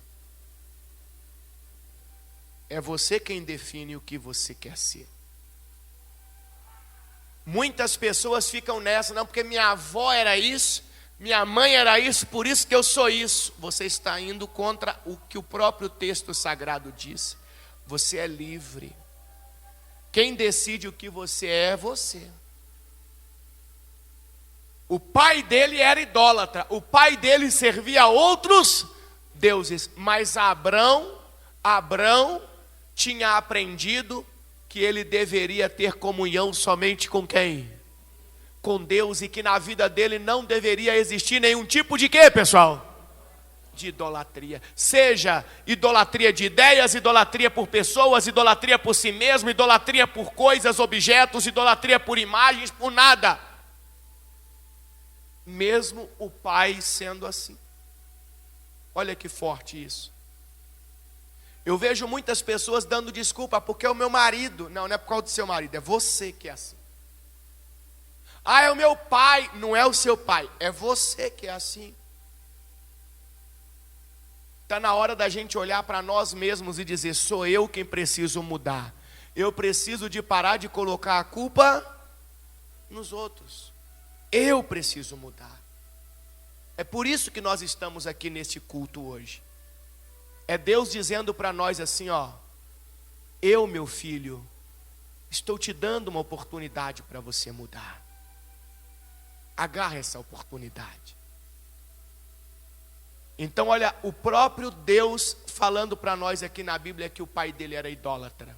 É você quem define o que você quer ser. Muitas pessoas ficam nessa, não, porque minha avó era isso, minha mãe era isso, por isso que eu sou isso. Você está indo contra o que o próprio texto sagrado diz. Você é livre. Quem decide o que você é você. O pai dele era idólatra, o pai dele servia a outros deuses, mas Abrão tinha aprendido que ele deveria ter comunhão somente com quem? Com Deus, e que na vida dele não deveria existir nenhum tipo de quê, pessoal? De idolatria. Seja idolatria de ideias, idolatria por pessoas, idolatria por si mesmo, idolatria por coisas, objetos, idolatria por imagens, por nada. Mesmo o pai sendo assim. Olha que forte isso. Eu vejo muitas pessoas dando desculpa, porque é o meu marido. Não, não é por causa do seu marido, é você que é assim. Ah, é o meu pai. Não é o seu pai, é você que é assim. Está na hora da gente olhar para nós mesmos e dizer: sou eu quem preciso mudar. Eu preciso de parar de colocar a culpa nos outros. Eu preciso mudar. É por isso que nós estamos aqui neste culto hoje. É Deus dizendo para nós assim, ó: eu, meu filho, estou te dando uma oportunidade para você mudar. Agarra essa oportunidade. Então, olha, o próprio Deus falando para nós aqui na Bíblia que o pai dele era idólatra.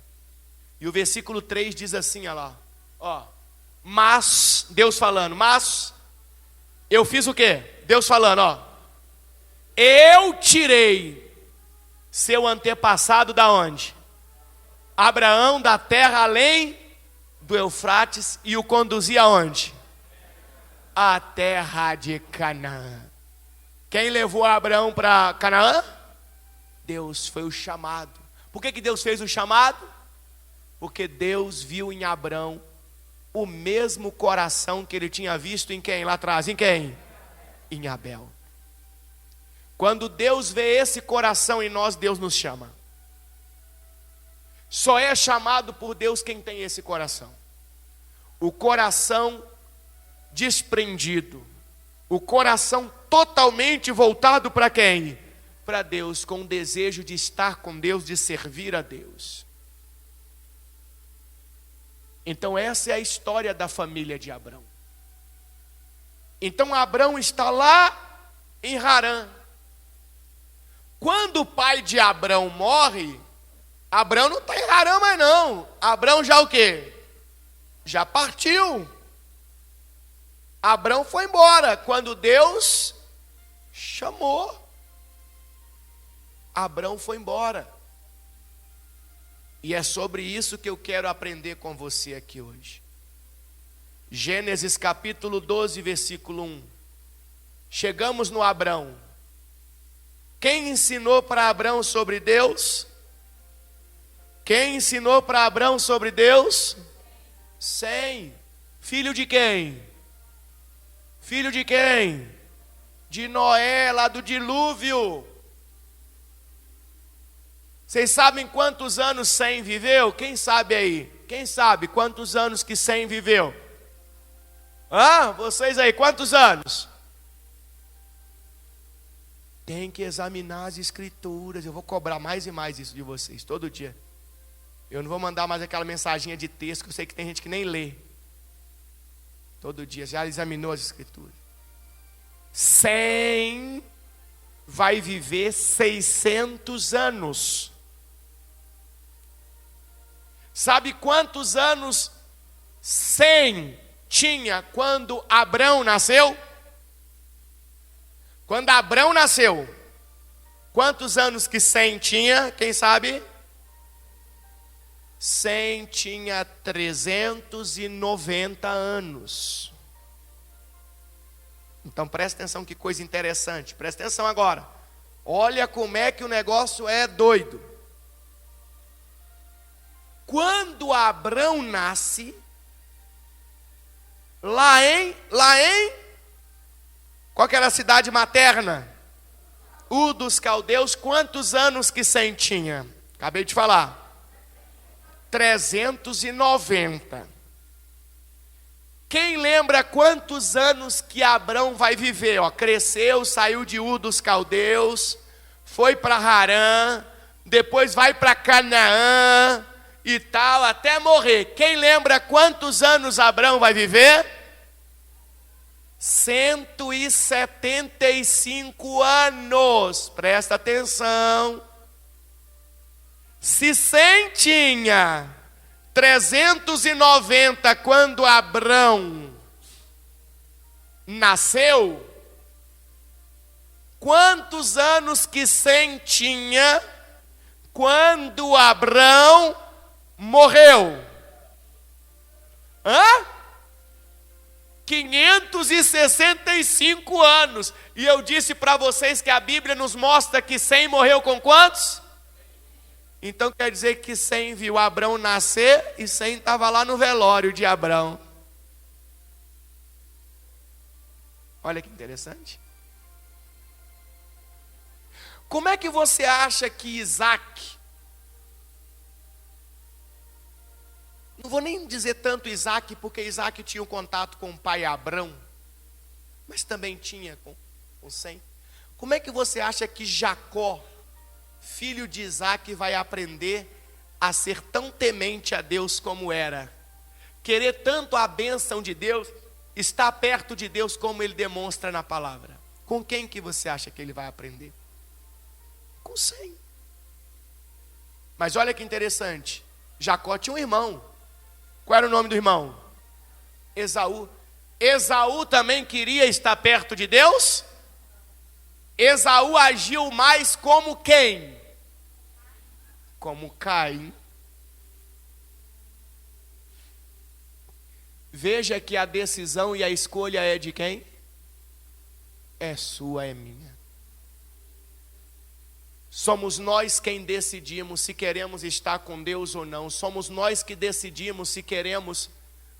E o versículo 3 diz assim, olha lá, ó: mas, Deus falando, mas, eu fiz o quê? Deus falando, ó: eu tirei seu antepassado da onde? Abraão, da terra além do Eufrates, e o conduzi aonde? A terra de Canaã. Quem levou Abraão para Canaã? Deus, foi o chamado. Por que Deus fez o chamado? Porque Deus viu em Abraão o mesmo coração que ele tinha visto em quem lá atrás? Em quem? Em Abel. Quando Deus vê esse coração em nós, Deus nos chama. Só é chamado por Deus quem tem esse coração. O coração desprendido. O coração totalmente voltado para quem? Para Deus, com o desejo de estar com Deus, de servir a Deus. Então essa é a história da família de Abrão. Então Abrão está lá em Harã. Quando o pai de Abrão morre, Abrão não está em Harã mais não. Abrão já o quê? Já partiu. Abrão foi embora quando Deus chamou. Abrão foi embora. E é sobre isso que eu quero aprender com você aqui hoje. Gênesis capítulo 12, versículo 1. Chegamos no Abrão. Quem ensinou para Abrão sobre Deus? Quem ensinou para Abrão sobre Deus? Sem. Filho de quem? Filho de quem? De Noé, lá do dilúvio. Vocês sabem quantos anos Sem viveu? Quem sabe aí? Quem sabe quantos anos que Sem viveu? Vocês aí, quantos anos? Tem que examinar as escrituras. Eu vou cobrar mais e mais isso de vocês, todo dia. Eu não vou mandar mais aquela mensaginha de texto, que eu sei que tem gente que nem lê. Todo dia, já examinou as escrituras. Sem vai viver 600 anos. Sabe quantos anos Sem tinha quando Abrão nasceu? Quando Abrão nasceu, quantos anos que Sem tinha? Quem sabe? Sem tinha 390 anos. Então presta atenção, que coisa interessante. Presta atenção agora. Olha como é que o negócio é doido. Quando Abrão nasce, lá em qual que era a cidade materna? Ur dos Caldeus. Quantos anos que Sem tinha? Acabei de falar. 390. Quem lembra quantos anos que Abrão vai viver? Cresceu, saiu de Ur dos Caldeus, foi para Harã, depois vai para Canaã e tal, até morrer. Quem lembra quantos anos Abrão vai viver? 175 anos. Presta atenção. Se Sem tinha 390 quando Abrão nasceu, quantos anos que Sem tinha quando Abrão morreu? 565 anos. E eu disse para vocês que a Bíblia nos mostra que Sem morreu com quantos? Então quer dizer que Sem viu Abrão nascer e Sem estava lá no velório de Abrão. Olha que interessante. Como é que você acha que Isaac, não vou nem dizer tanto Isaac, porque Isaac tinha um contato com o pai Abrão, mas também tinha com Sem. Como é que você acha que Jacó, filho de Isaac, vai aprender a ser tão temente a Deus como era? Querer tanto a bênção de Deus, estar perto de Deus como ele demonstra na palavra. Com quem que você acha que ele vai aprender? Com Sem. Mas olha que interessante, Jacó tinha um irmão. Qual era o nome do irmão? Esaú. Esaú também queria estar perto de Deus? Esaú agiu mais como quem? Como Caim. Veja que a decisão e a escolha é de quem? É sua, é minha. Somos nós quem decidimos se queremos estar com Deus ou não. Somos nós que decidimos se queremos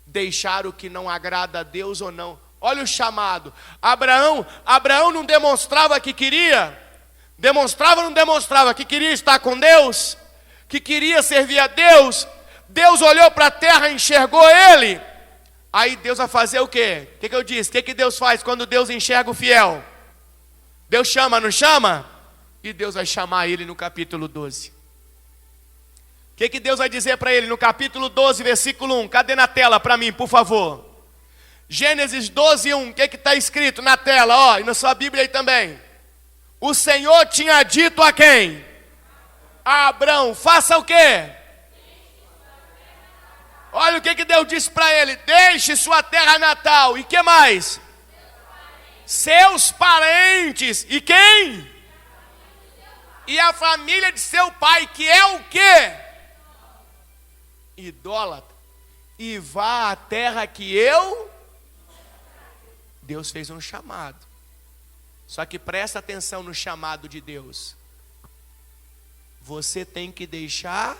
deixar o que não agrada a Deus ou não. Olha o chamado. Abraão não demonstrava que queria? Demonstrava ou não demonstrava que queria estar com Deus? Que queria servir a Deus? Deus olhou para a terra e enxergou ele. Aí Deus vai fazer o quê? O que eu disse? O que Deus faz quando Deus enxerga o fiel? Deus chama, não chama? E Deus vai chamar ele no capítulo 12. O que Deus vai dizer para ele no capítulo 12, versículo 1? Cadê na tela para mim, por favor? Gênesis 12, 1. O que está escrito na tela? Ó, e na sua Bíblia aí também. O Senhor tinha dito a quem? A Abrão, faça o quê? Olha o que Deus disse para ele: deixe sua terra natal. E que mais? Seus parentes. E quem? E a família de seu pai, que é o quê? Idólatra. E vá à terra que eu... Deus fez um chamado. Só que presta atenção no chamado de Deus. Você tem que deixar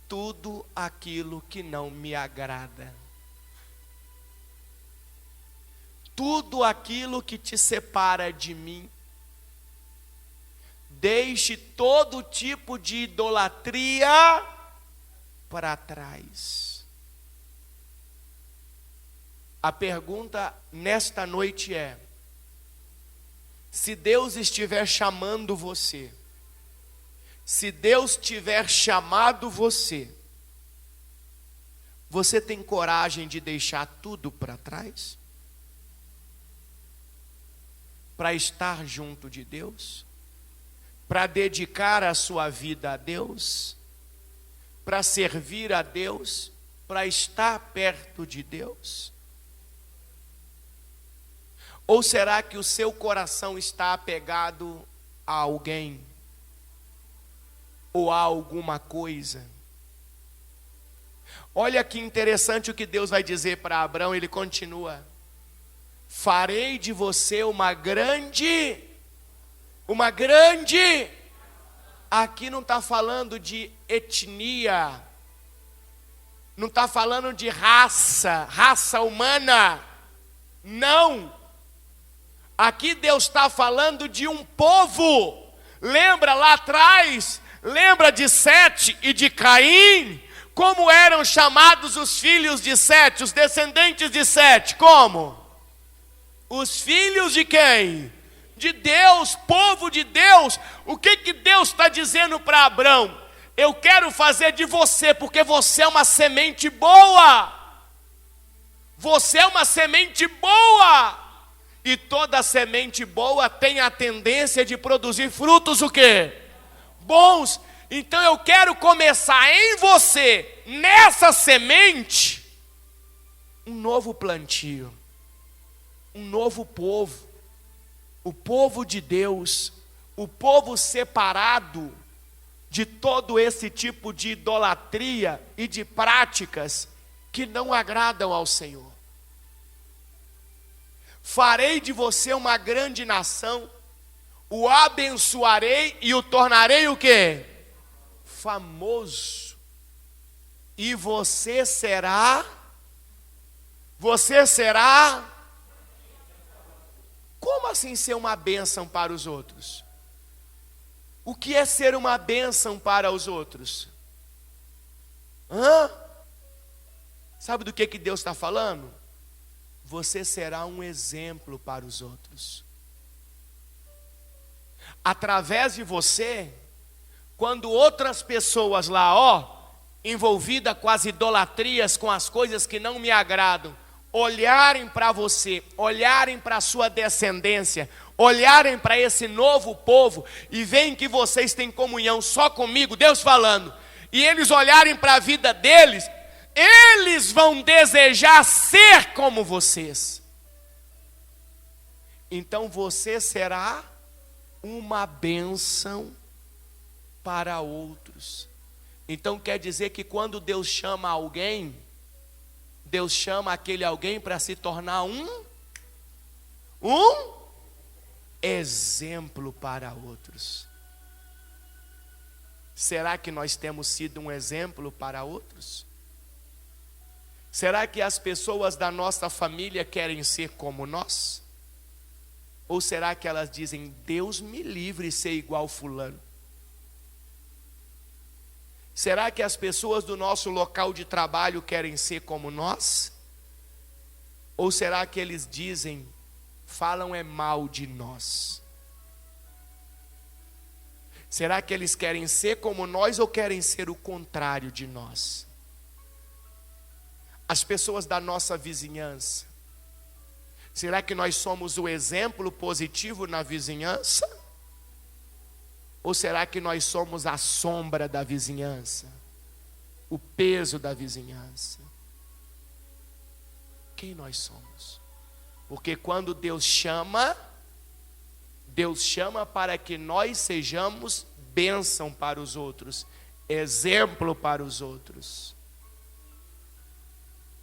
tudo aquilo que não me agrada. Tudo aquilo que te separa de mim. Deixe todo tipo de idolatria para trás. A pergunta nesta noite é: se Deus estiver chamando você, se Deus tiver chamado você, você tem coragem de deixar tudo para trás? Para estar junto de Deus? Para dedicar a sua vida a Deus? Para servir a Deus? Para estar perto de Deus? Ou será que o seu coração está apegado a alguém? Ou a alguma coisa? Olha que interessante o que Deus vai dizer para Abrão. Ele continua: farei de você uma grande... Aqui não está falando de etnia, não está falando de raça humana, não. Aqui Deus está falando de um povo. Lembra lá atrás, lembra de Sete e de Caim? Como eram chamados os filhos de Sete, os descendentes de Sete? Como? Os filhos de quem? De Deus, povo de Deus. O que Deus está dizendo para Abrão? Eu quero fazer de você, porque você é uma semente boa. Você é uma semente boa. E toda semente boa tem a tendência de produzir frutos o quê? Bons. Então eu quero começar em você, nessa semente, um novo plantio, um novo povo. O povo de Deus, o povo separado de todo esse tipo de idolatria e de práticas que não agradam ao Senhor. Farei de você uma grande nação, o abençoarei e o tornarei o quê? Famoso. E você será... Como assim ser uma bênção para os outros? O que é ser uma bênção para os outros? Sabe do que Deus está falando? Você será um exemplo para os outros. Através de você, quando outras pessoas lá, envolvidas com as idolatrias, com as coisas que não me agradam, olharem para você, olharem para a sua descendência, olharem para esse novo povo e veem que vocês têm comunhão só comigo, Deus falando, e eles olharem para a vida deles, eles vão desejar ser como vocês. Então você será uma bênção para outros. Então quer dizer que quando Deus chama alguém, Deus chama aquele alguém para se tornar um exemplo para outros. Será que nós temos sido um exemplo para outros? Será que as pessoas da nossa família querem ser como nós? Ou será que elas dizem, Deus me livre de ser igual fulano? Será que as pessoas do nosso local de trabalho querem ser como nós? Ou será que eles dizem, falam mal de nós? Será que eles querem ser como nós ou querem ser o contrário de nós? As pessoas da nossa vizinhança, será que nós somos o exemplo positivo na vizinhança? Ou será que nós somos a sombra da vizinhança? O peso da vizinhança? Quem nós somos? Porque quando Deus chama para que nós sejamos bênção para os outros, exemplo para os outros.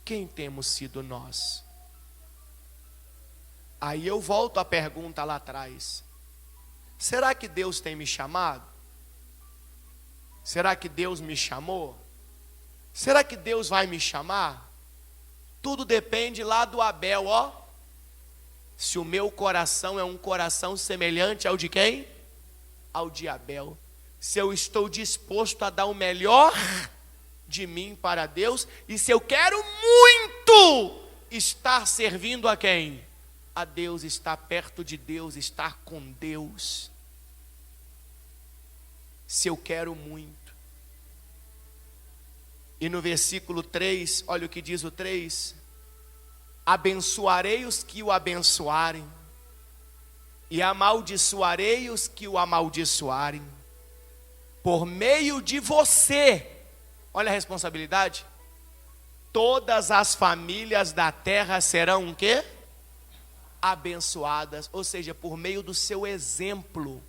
Quem temos sido nós? Aí eu volto à pergunta lá atrás. Será que Deus tem me chamado? Será que Deus me chamou? Será que Deus vai me chamar? Tudo depende lá do Abel, Se o meu coração é um coração semelhante ao de quem? Ao de Abel. Se eu estou disposto a dar o melhor de mim para Deus, e se eu quero muito estar servindo a quem? A Deus, estar perto de Deus, estar com Deus. Se eu quero muito. E no versículo 3, olha o que diz o 3: abençoarei os que o abençoarem, e amaldiçoarei os que o amaldiçoarem. Por meio de você, olha a responsabilidade, todas as famílias da terra serão o quê? Abençoadas. Ou seja, por meio do seu exemplo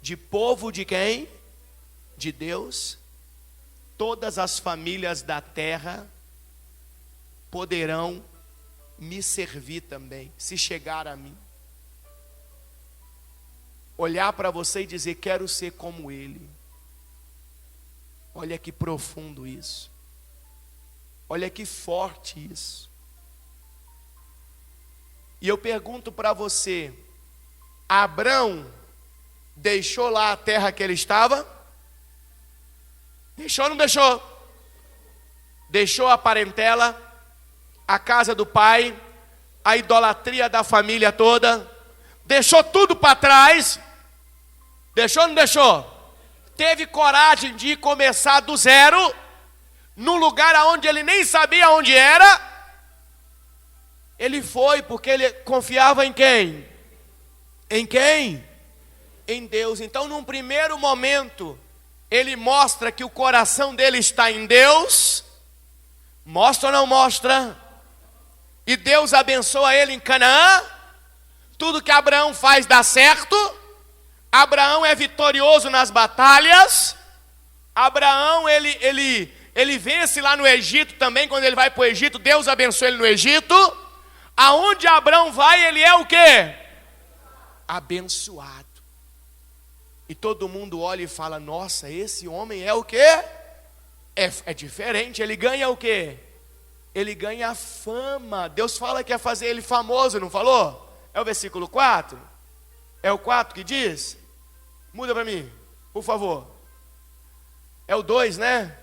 de povo de quem? De Deus. Todas as famílias da terra poderão me servir também, se chegar a mim. Olhar para você e dizer, quero ser como ele. Olha que profundo isso. Olha que forte isso. E eu pergunto para você, Abrão deixou lá a terra que ele estava? Deixou ou não deixou? Deixou a parentela, a casa do pai, a idolatria da família toda, deixou tudo para trás. Deixou ou não deixou? Teve coragem de começar do zero, num lugar onde ele nem sabia onde era. Ele foi porque ele confiava em quem? Em quem? Em Deus. Então, num primeiro momento, ele mostra que o coração dele está em Deus. Mostra ou não mostra? E Deus abençoa ele em Canaã. Tudo que Abraão faz dá certo. Abraão é vitorioso nas batalhas. Abraão, ele vence lá no Egito também. Quando ele vai para o Egito, Deus abençoa ele no Egito. Aonde Abraão vai, ele é o quê? Abençoado. E todo mundo olha e fala, nossa, esse homem é o quê? É diferente, ele ganha o quê? Ele ganha fama. Deus fala que ia fazer ele famoso, não falou? É o versículo 4? É o 4 que diz? Muda para mim, por favor. É o 2, né?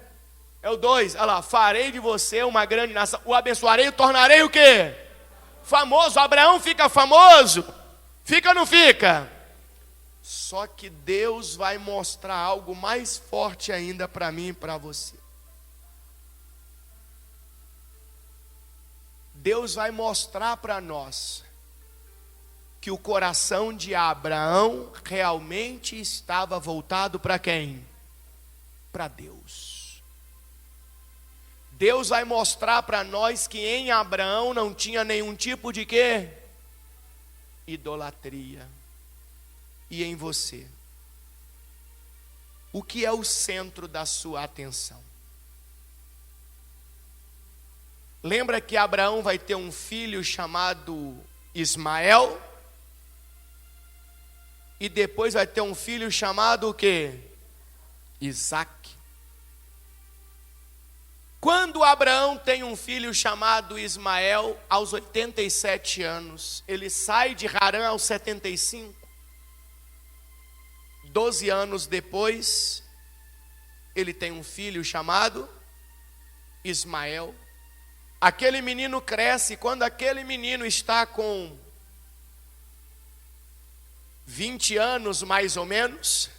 É o 2. Olha lá. Farei de você uma grande nação. O abençoarei e o tornarei o quê? Famoso. Abraão fica famoso? Fica ou não fica? Só que Deus vai mostrar algo mais forte ainda para mim e para você. Deus vai mostrar para nós que o coração de Abraão realmente estava voltado para quem? Para Deus. Deus vai mostrar para nós que em Abraão não tinha nenhum tipo de quê? Idolatria. E em você? O que é o centro da sua atenção? Lembra que Abraão vai ter um filho chamado Ismael? E depois vai ter um filho chamado o quê? Isaac. Quando Abraão tem um filho chamado Ismael, aos 87 anos, ele sai de Harã aos 75. 12 anos depois, ele tem um filho chamado Ismael. Aquele menino cresce. Quando aquele menino está com 20 anos mais ou menos,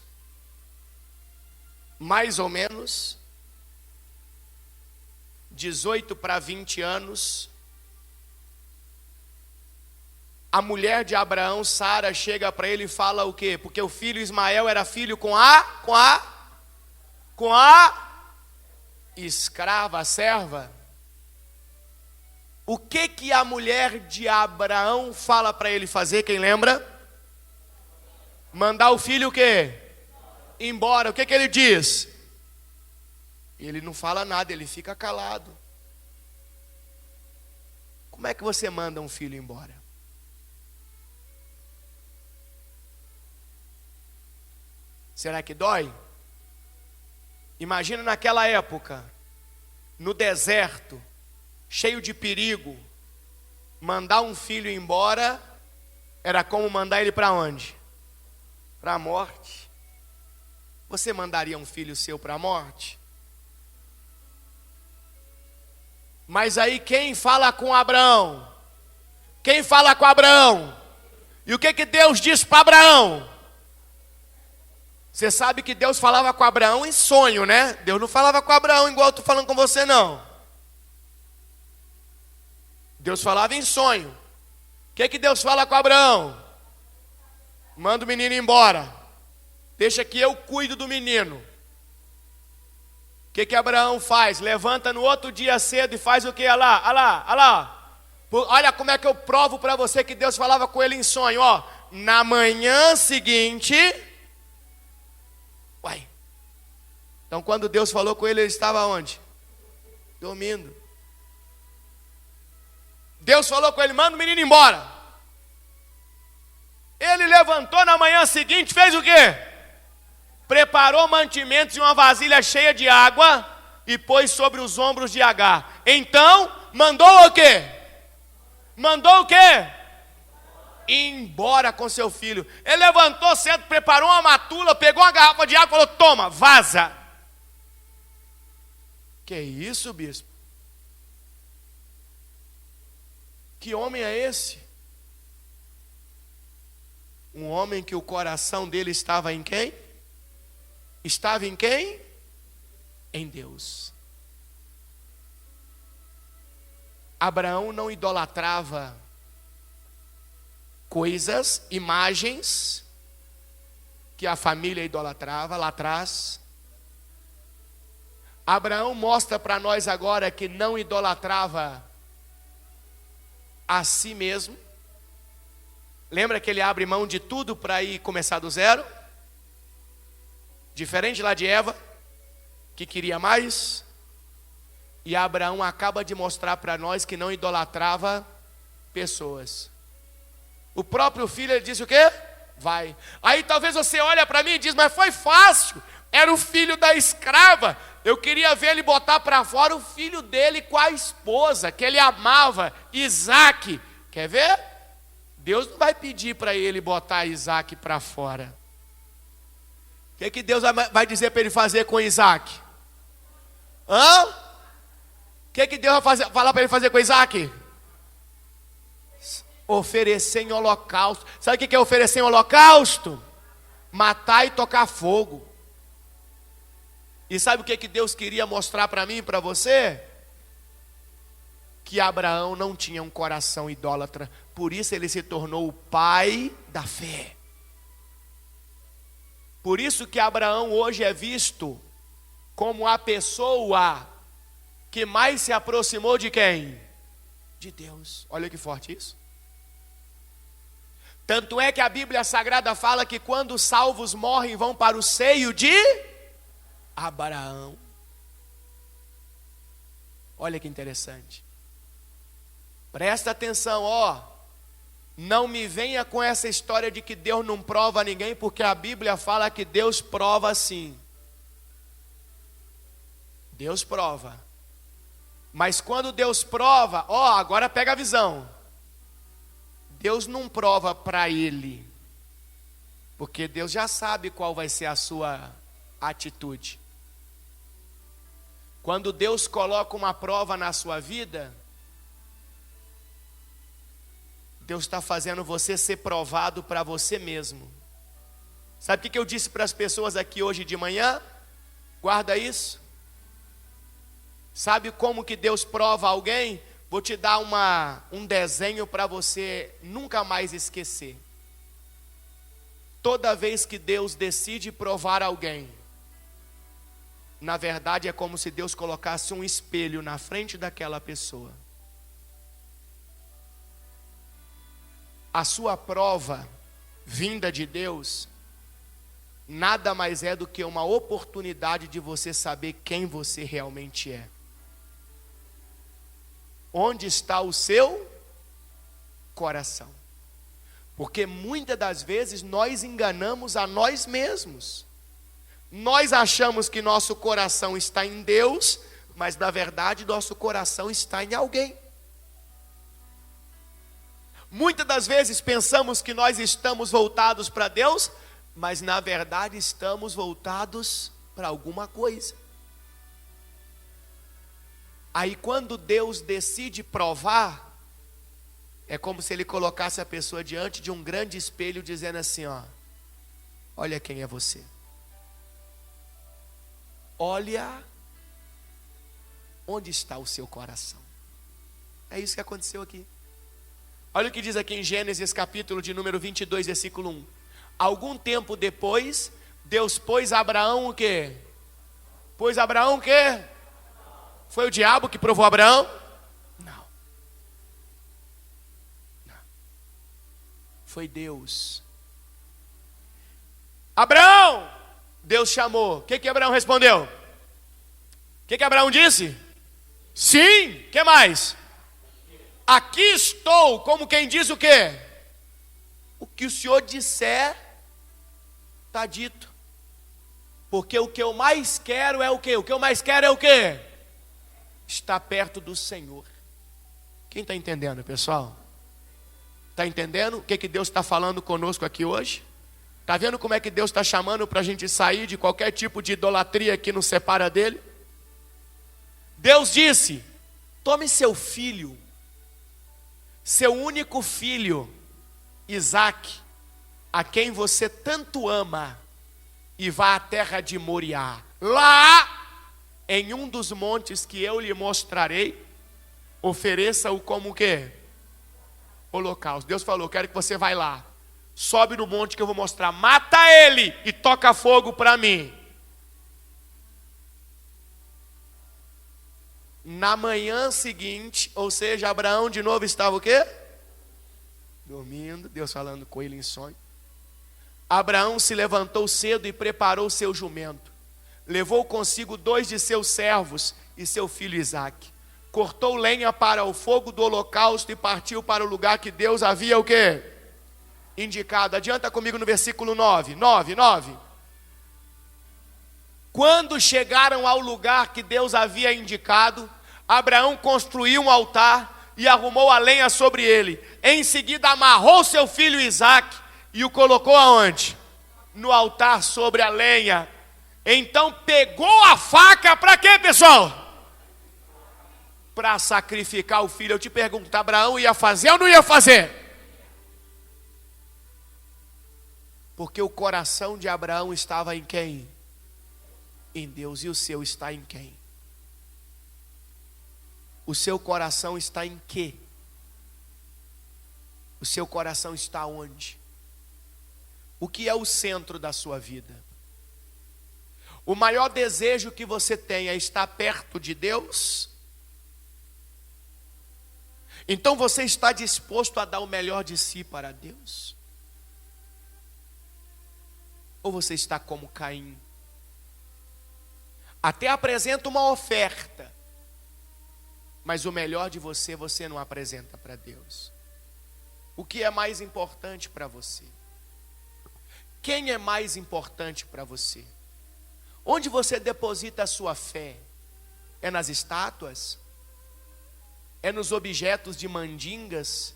18 para 20 anos, a mulher de Abraão, Sara, chega para ele e fala o quê? Porque o filho Ismael era filho com a escrava, a serva. O que a mulher de Abraão fala para ele fazer, quem lembra? Mandar o filho o quê? Embora. O que ele diz? Ele não fala nada, ele fica calado. Como é que você manda um filho embora? Será que dói? Imagina naquela época, no deserto, cheio de perigo, mandar um filho embora era como mandar ele para onde? Para a morte. Você mandaria um filho seu para a morte? Mas aí quem fala com Abraão? Quem fala com Abraão? E o que Deus diz para Abraão? Você sabe que Deus falava com Abraão em sonho, né? Deus não falava com Abraão igual eu estou falando com você, não. Deus falava em sonho. O que Deus fala com Abraão? Manda o menino embora. Deixa que eu cuido do menino. O que Abraão faz? Levanta no outro dia cedo e faz o quê? Olha lá. Olha como é que eu provo para você que Deus falava com ele em sonho. Ó, na manhã seguinte... Uai. Então quando Deus falou com ele estava onde? Dormindo. Deus falou com ele, manda o menino embora. Ele levantou na manhã seguinte, fez o quê? Preparou mantimentos e uma vasilha cheia de água e pôs sobre os ombros de Agar. Então, mandou o quê? Mandou o quê? Ir embora com seu filho. Ele levantou cedo, preparou uma matula, pegou uma garrafa de água e falou, toma, vaza. Que isso, bispo? Que homem é esse? Um homem que o coração dele estava em quem? Estava em quem? Em Deus. Abraão não idolatrava coisas, imagens que a família idolatrava lá atrás. Abraão mostra para nós agora que não idolatrava a si mesmo. Lembra que ele abre mão de tudo para ir começar do zero? Diferente lá de Eva, que queria mais. E Abraão acaba de mostrar para nós que não idolatrava pessoas. O próprio filho, ele disse o quê? Vai. Aí talvez você olha para mim e diz, mas foi fácil. Era o filho da escrava. Eu queria ver ele botar para fora o filho dele com a esposa, que ele amava, Isaac. Quer ver? Deus não vai pedir para ele botar Isaac para fora. que Deus vai dizer para ele fazer com Isaac? Hã? O que Deus vai falar para ele fazer com Isaac? Oferecer em holocausto. Sabe o que é oferecer em holocausto? Matar e tocar fogo. E sabe o que Deus queria mostrar para mim e para você? Que Abraão não tinha um coração idólatra. Por isso ele se tornou o pai da fé. Por isso que Abraão hoje é visto como a pessoa que mais se aproximou de quem? De Deus. Olha que forte isso. Tanto é que a Bíblia Sagrada fala que quando os salvos morrem, vão para o seio de Abraão. Olha que interessante. Presta atenção, ó. Não me venha com essa história de que Deus não prova ninguém, porque a Bíblia fala que Deus prova sim. Deus prova. Mas quando Deus prova, ó, agora pega a visão. Deus não prova para ele, porque Deus já sabe qual vai ser a sua atitude. Quando Deus coloca uma prova na sua vida, Deus está fazendo você ser provado para você mesmo. Sabe o que eu disse para as pessoas aqui hoje de manhã? Guarda isso. Sabe como que Deus prova alguém? Vou te dar um desenho para você nunca mais esquecer. Toda vez que Deus decide provar alguém, na verdade é como se Deus colocasse um espelho na frente daquela pessoa. A sua prova, vinda de Deus, nada mais é do que uma oportunidade de você saber quem você realmente é. Onde está o seu coração? Porque muitas das vezes nós enganamos a nós mesmos. Nós achamos que nosso coração está em Deus, mas na verdade nosso coração está em alguém. Muitas das vezes pensamos que nós estamos voltados para Deus, mas na verdade estamos voltados para alguma coisa. Aí quando Deus decide provar, é como se Ele colocasse a pessoa diante de um grande espelho dizendo assim, ó, olha quem é você. Olha onde está o seu coração. É isso que aconteceu aqui. Olha o que diz aqui em Gênesis capítulo de número 22, versículo 1. Algum tempo depois, Deus pôs Abraão o quê? Pôs Abraão o quê? Foi o diabo que provou Abraão? Não. Não. Foi Deus. Abraão! Deus chamou. O que Abraão respondeu? O que Abraão disse? Sim. O que mais? Aqui estou, como quem diz o quê? O que o Senhor disser, está dito. Porque o que eu mais quero é o quê? O que eu mais quero é o quê? Estar perto do Senhor. Quem está entendendo, pessoal? Está entendendo o que Deus está falando conosco aqui hoje? Está vendo como é que Deus está chamando para a gente sair de qualquer tipo de idolatria que nos separa dele? Deus disse, tome seu filho, seu único filho, Isaac, a quem você tanto ama, e vá à terra de Moriá. Lá, em um dos montes que eu lhe mostrarei, ofereça-o como o quê? Holocausto. Deus falou, quero que você vá lá. Sobe no monte que eu vou mostrar. Mata ele e toca fogo para mim. Na manhã seguinte, ou seja, Abraão de novo estava o quê? Dormindo, Deus falando com ele em sonho. Abraão se levantou cedo e preparou seu jumento. Levou consigo 2 de seus servos e seu filho Isaque. Cortou lenha para o fogo do holocausto e partiu para o lugar que Deus havia o quê? Indicado. Adianta comigo no versículo 9. 9. Quando chegaram ao lugar que Deus havia indicado, Abraão construiu um altar e arrumou a lenha sobre ele. Em seguida amarrou seu filho Isaque e o colocou aonde? no altar sobre a lenha. Então pegou a faca para quê, pessoal? Para sacrificar o filho. Eu te pergunto, Abraão ia fazer ou não ia fazer? Porque o coração de Abraão estava em quem? Em Deus. E o seu está em quem? O seu coração está em quê? O seu coração está onde? O que é o centro da sua vida? O maior desejo que você tem é estar perto de Deus? Então você está disposto a dar o melhor de si para Deus? Ou você está como Caim? Até apresenta uma oferta, mas o melhor de você, você não apresenta para Deus. O que é mais importante para você? Quem é mais importante para você? Onde você deposita a sua fé? É nas estátuas? É nos objetos de mandingas?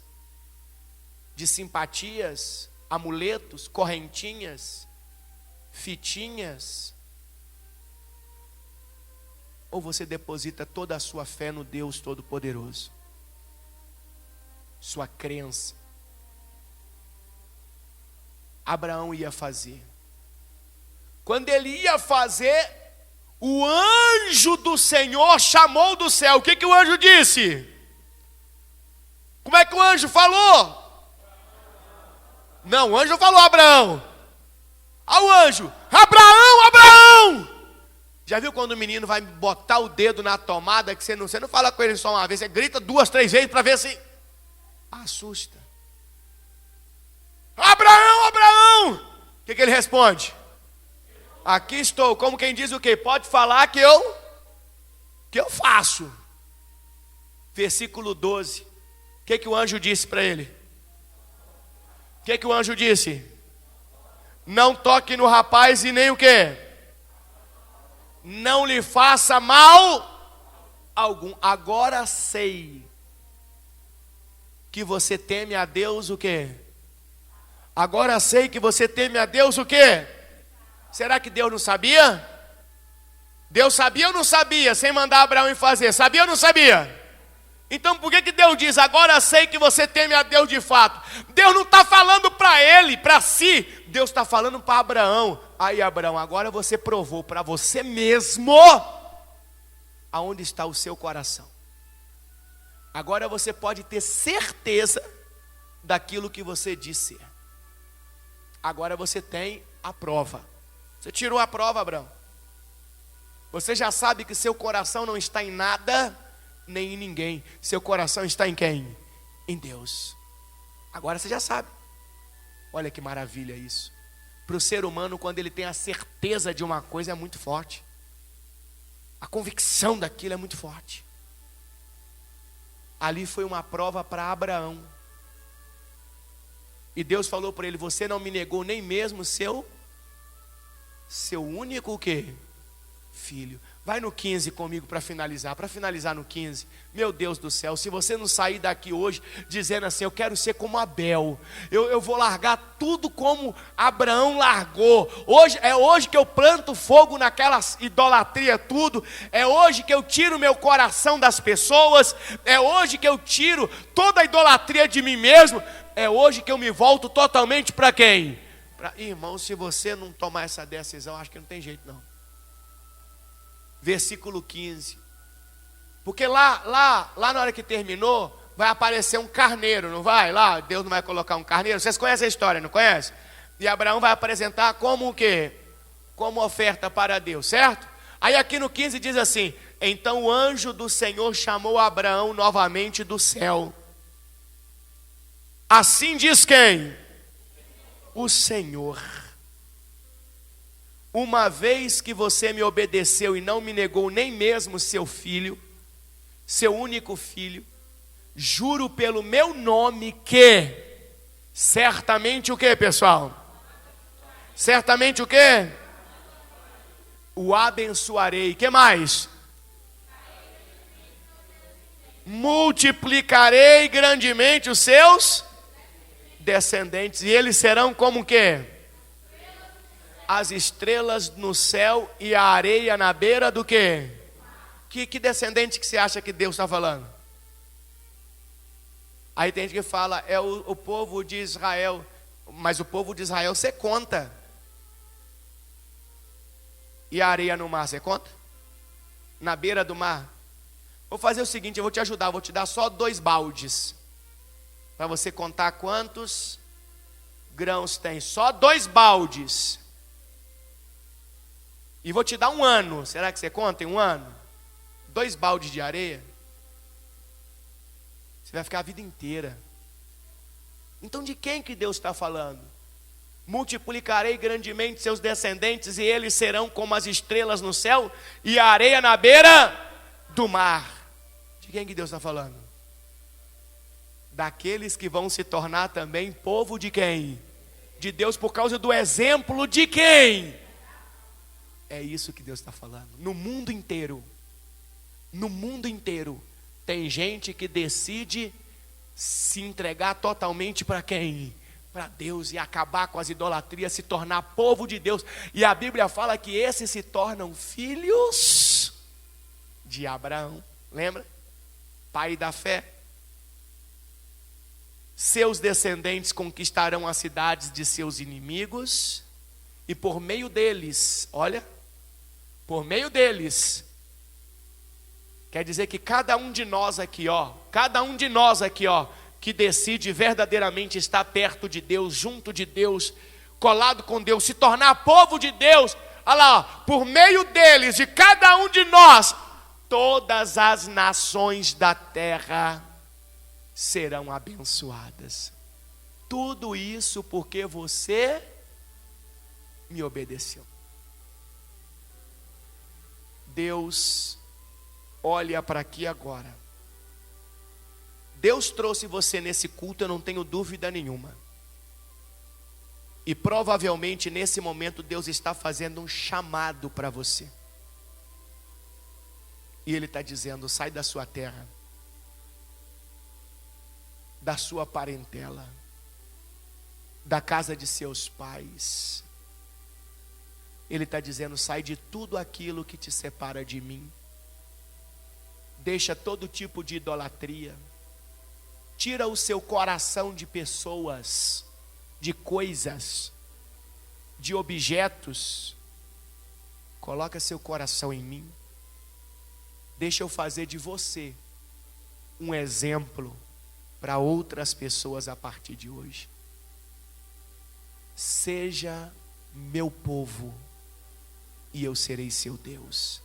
De simpatias? Amuletos? Correntinhas? Fitinhas? Ou você deposita toda a sua fé no Deus Todo-Poderoso? Sua crença. Abraão ia fazer. Quando ele ia fazer, o anjo do Senhor chamou do céu. O que o anjo disse? Como é que o anjo falou? Não, o anjo falou Abraão. Ao anjo, Abraão, Abraão! Já viu quando o menino vai botar o dedo na tomada, que você não fala com ele só uma vez, você grita 2, 3 vezes para ver se assusta. Abraão, Abraão! O que ele responde? Aqui estou. Como quem diz o quê? Pode falar que eu faço. Versículo 12. O que o anjo disse para ele? O que o anjo disse? Não toque no rapaz e nem o quê? Não lhe faça mal algum. Agora sei que você teme a Deus o quê? Agora sei que você teme a Deus o quê? Será que Deus não sabia? Deus sabia ou não sabia, sem mandar Abraão ir fazer? Sabia ou não sabia? Então por que Deus diz, agora sei que você teme a Deus de fato? Deus não está falando para ele, para si. Deus está falando para Abraão. Aí Abraão, agora você provou para você mesmo aonde está o seu coração. Agora você pode ter certeza daquilo que você disse. Agora você tem a prova. Você tirou a prova, Abraão. Você já sabe que seu coração não está em nada, nem em ninguém. Seu coração está em quem? Em Deus. Agora você já sabe. Olha que maravilha isso. Para o ser humano, quando ele tem a certeza de uma coisa, é muito forte. A convicção daquilo é muito forte. Ali foi uma prova para Abraão. E Deus falou para ele, você não me negou nem mesmo seu único o quê? Filho. Vai no 15 comigo para finalizar no 15. Meu Deus do céu, se você não sair daqui hoje dizendo assim, eu quero ser como Abel, eu vou largar tudo como Abraão largou. Hoje que eu planto fogo naquela idolatria tudo, é hoje que eu tiro meu coração das pessoas, é hoje que eu tiro toda a idolatria de mim mesmo, é hoje que eu me volto totalmente para quem? Irmão, se você não tomar essa decisão, acho que não tem jeito não. Versículo 15. Porque lá na hora que terminou, vai aparecer um carneiro, não vai? Lá, Deus não vai colocar um carneiro. Vocês conhecem a história, não conhecem? E Abraão vai apresentar como o quê? Como oferta para Deus, certo? Aí aqui no 15 diz assim, então o anjo do Senhor chamou Abraão novamente do céu. Assim diz quem? O Senhor. Uma vez que você me obedeceu e não me negou nem mesmo seu filho, seu único filho, juro pelo meu nome que, certamente o que, pessoal? Certamente o que? O abençoarei. Que mais? Multiplicarei grandemente os seus descendentes, e eles serão como o quê? as estrelas no céu e a areia na beira do quê? Que descendente que você acha que Deus está falando? Aí tem gente que fala, é o povo de Israel. Mas o povo de Israel você conta. E a areia no mar você conta? Na beira do mar? Vou fazer o seguinte, eu vou te ajudar, vou te dar só 2 baldes. Para você contar quantos grãos tem. Só 2 baldes. E vou te dar 1 ano. Será que você conta em 1 ano? 2 baldes de areia. Você vai ficar a vida inteira. Então de quem que Deus está falando? Multiplicarei grandemente seus descendentes e eles serão como as estrelas no céu e a areia na beira do mar. De quem que Deus está falando? Daqueles que vão se tornar também povo de quem? De Deus por causa do exemplo de quem? É isso que Deus está falando. No mundo inteiro tem gente que decide se entregar totalmente para quem? Para Deus e acabar com as idolatrias, se tornar povo de Deus. E a Bíblia fala que esses se tornam filhos de Abraão. Lembra? Pai da fé. Seus descendentes conquistarão as cidades de seus inimigos. E por meio deles, olha, por meio deles, quer dizer que cada um de nós aqui, que decide verdadeiramente estar perto de Deus, junto de Deus, colado com Deus, se tornar povo de Deus, olha lá, por meio deles, de cada um de nós, todas as nações da terra serão abençoadas. Tudo isso porque você me obedeceu. Deus olha para aqui agora. Deus trouxe você nesse culto, eu não tenho dúvida nenhuma. E provavelmente nesse momento Deus está fazendo um chamado para você. E Ele está dizendo, sai da sua terra, da sua parentela, da casa de seus pais. Ele está dizendo, sai de tudo aquilo que te separa de mim. Deixa todo tipo de idolatria. Tira o seu coração de pessoas, de coisas, de objetos. Coloca seu coração em mim. Deixa eu fazer de você um exemplo para outras pessoas a partir de hoje. Seja meu povo e eu serei seu Deus.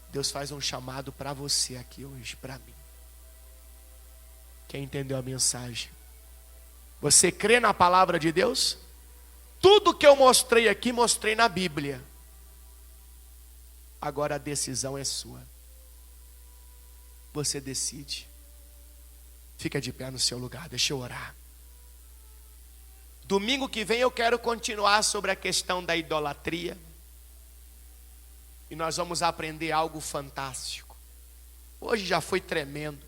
Deus faz um chamado para você aqui hoje, para mim. Quem entendeu a mensagem? Você crê na palavra de Deus? Tudo que eu mostrei aqui, mostrei na Bíblia. Agora a decisão é sua. Você decide. Fica de pé no seu lugar, deixa eu orar. Domingo que vem eu quero continuar sobre a questão da idolatria. E nós vamos aprender algo fantástico. Hoje já foi tremendo.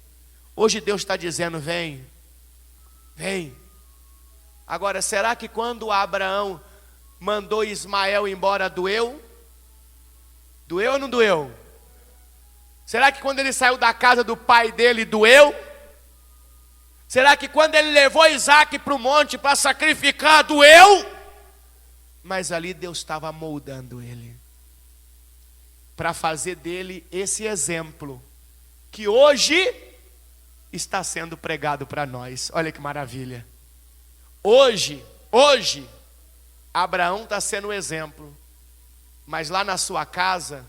Hoje Deus está dizendo, vem, vem. Agora, será que quando Abraão mandou Ismael embora, doeu? Doeu ou não doeu? Será que quando ele saiu da casa do pai dele, doeu? Será que quando ele levou Isaac para o monte para sacrificar, doeu? Mas ali Deus estava moldando ele, para fazer dele esse exemplo, que hoje está sendo pregado para nós. Olha que maravilha. Hoje, Abraão está sendo o exemplo, mas lá na sua casa,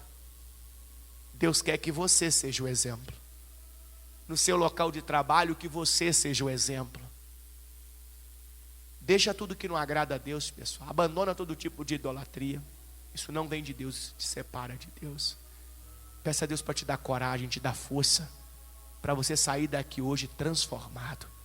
Deus quer que você seja o exemplo. No seu local de trabalho, que você seja o exemplo. Deixa tudo que não agrada a Deus, pessoal. Abandona todo tipo de idolatria. Isso não vem de Deus, te separa de Deus. Peça a Deus para te dar coragem, te dar força, para você sair daqui hoje transformado.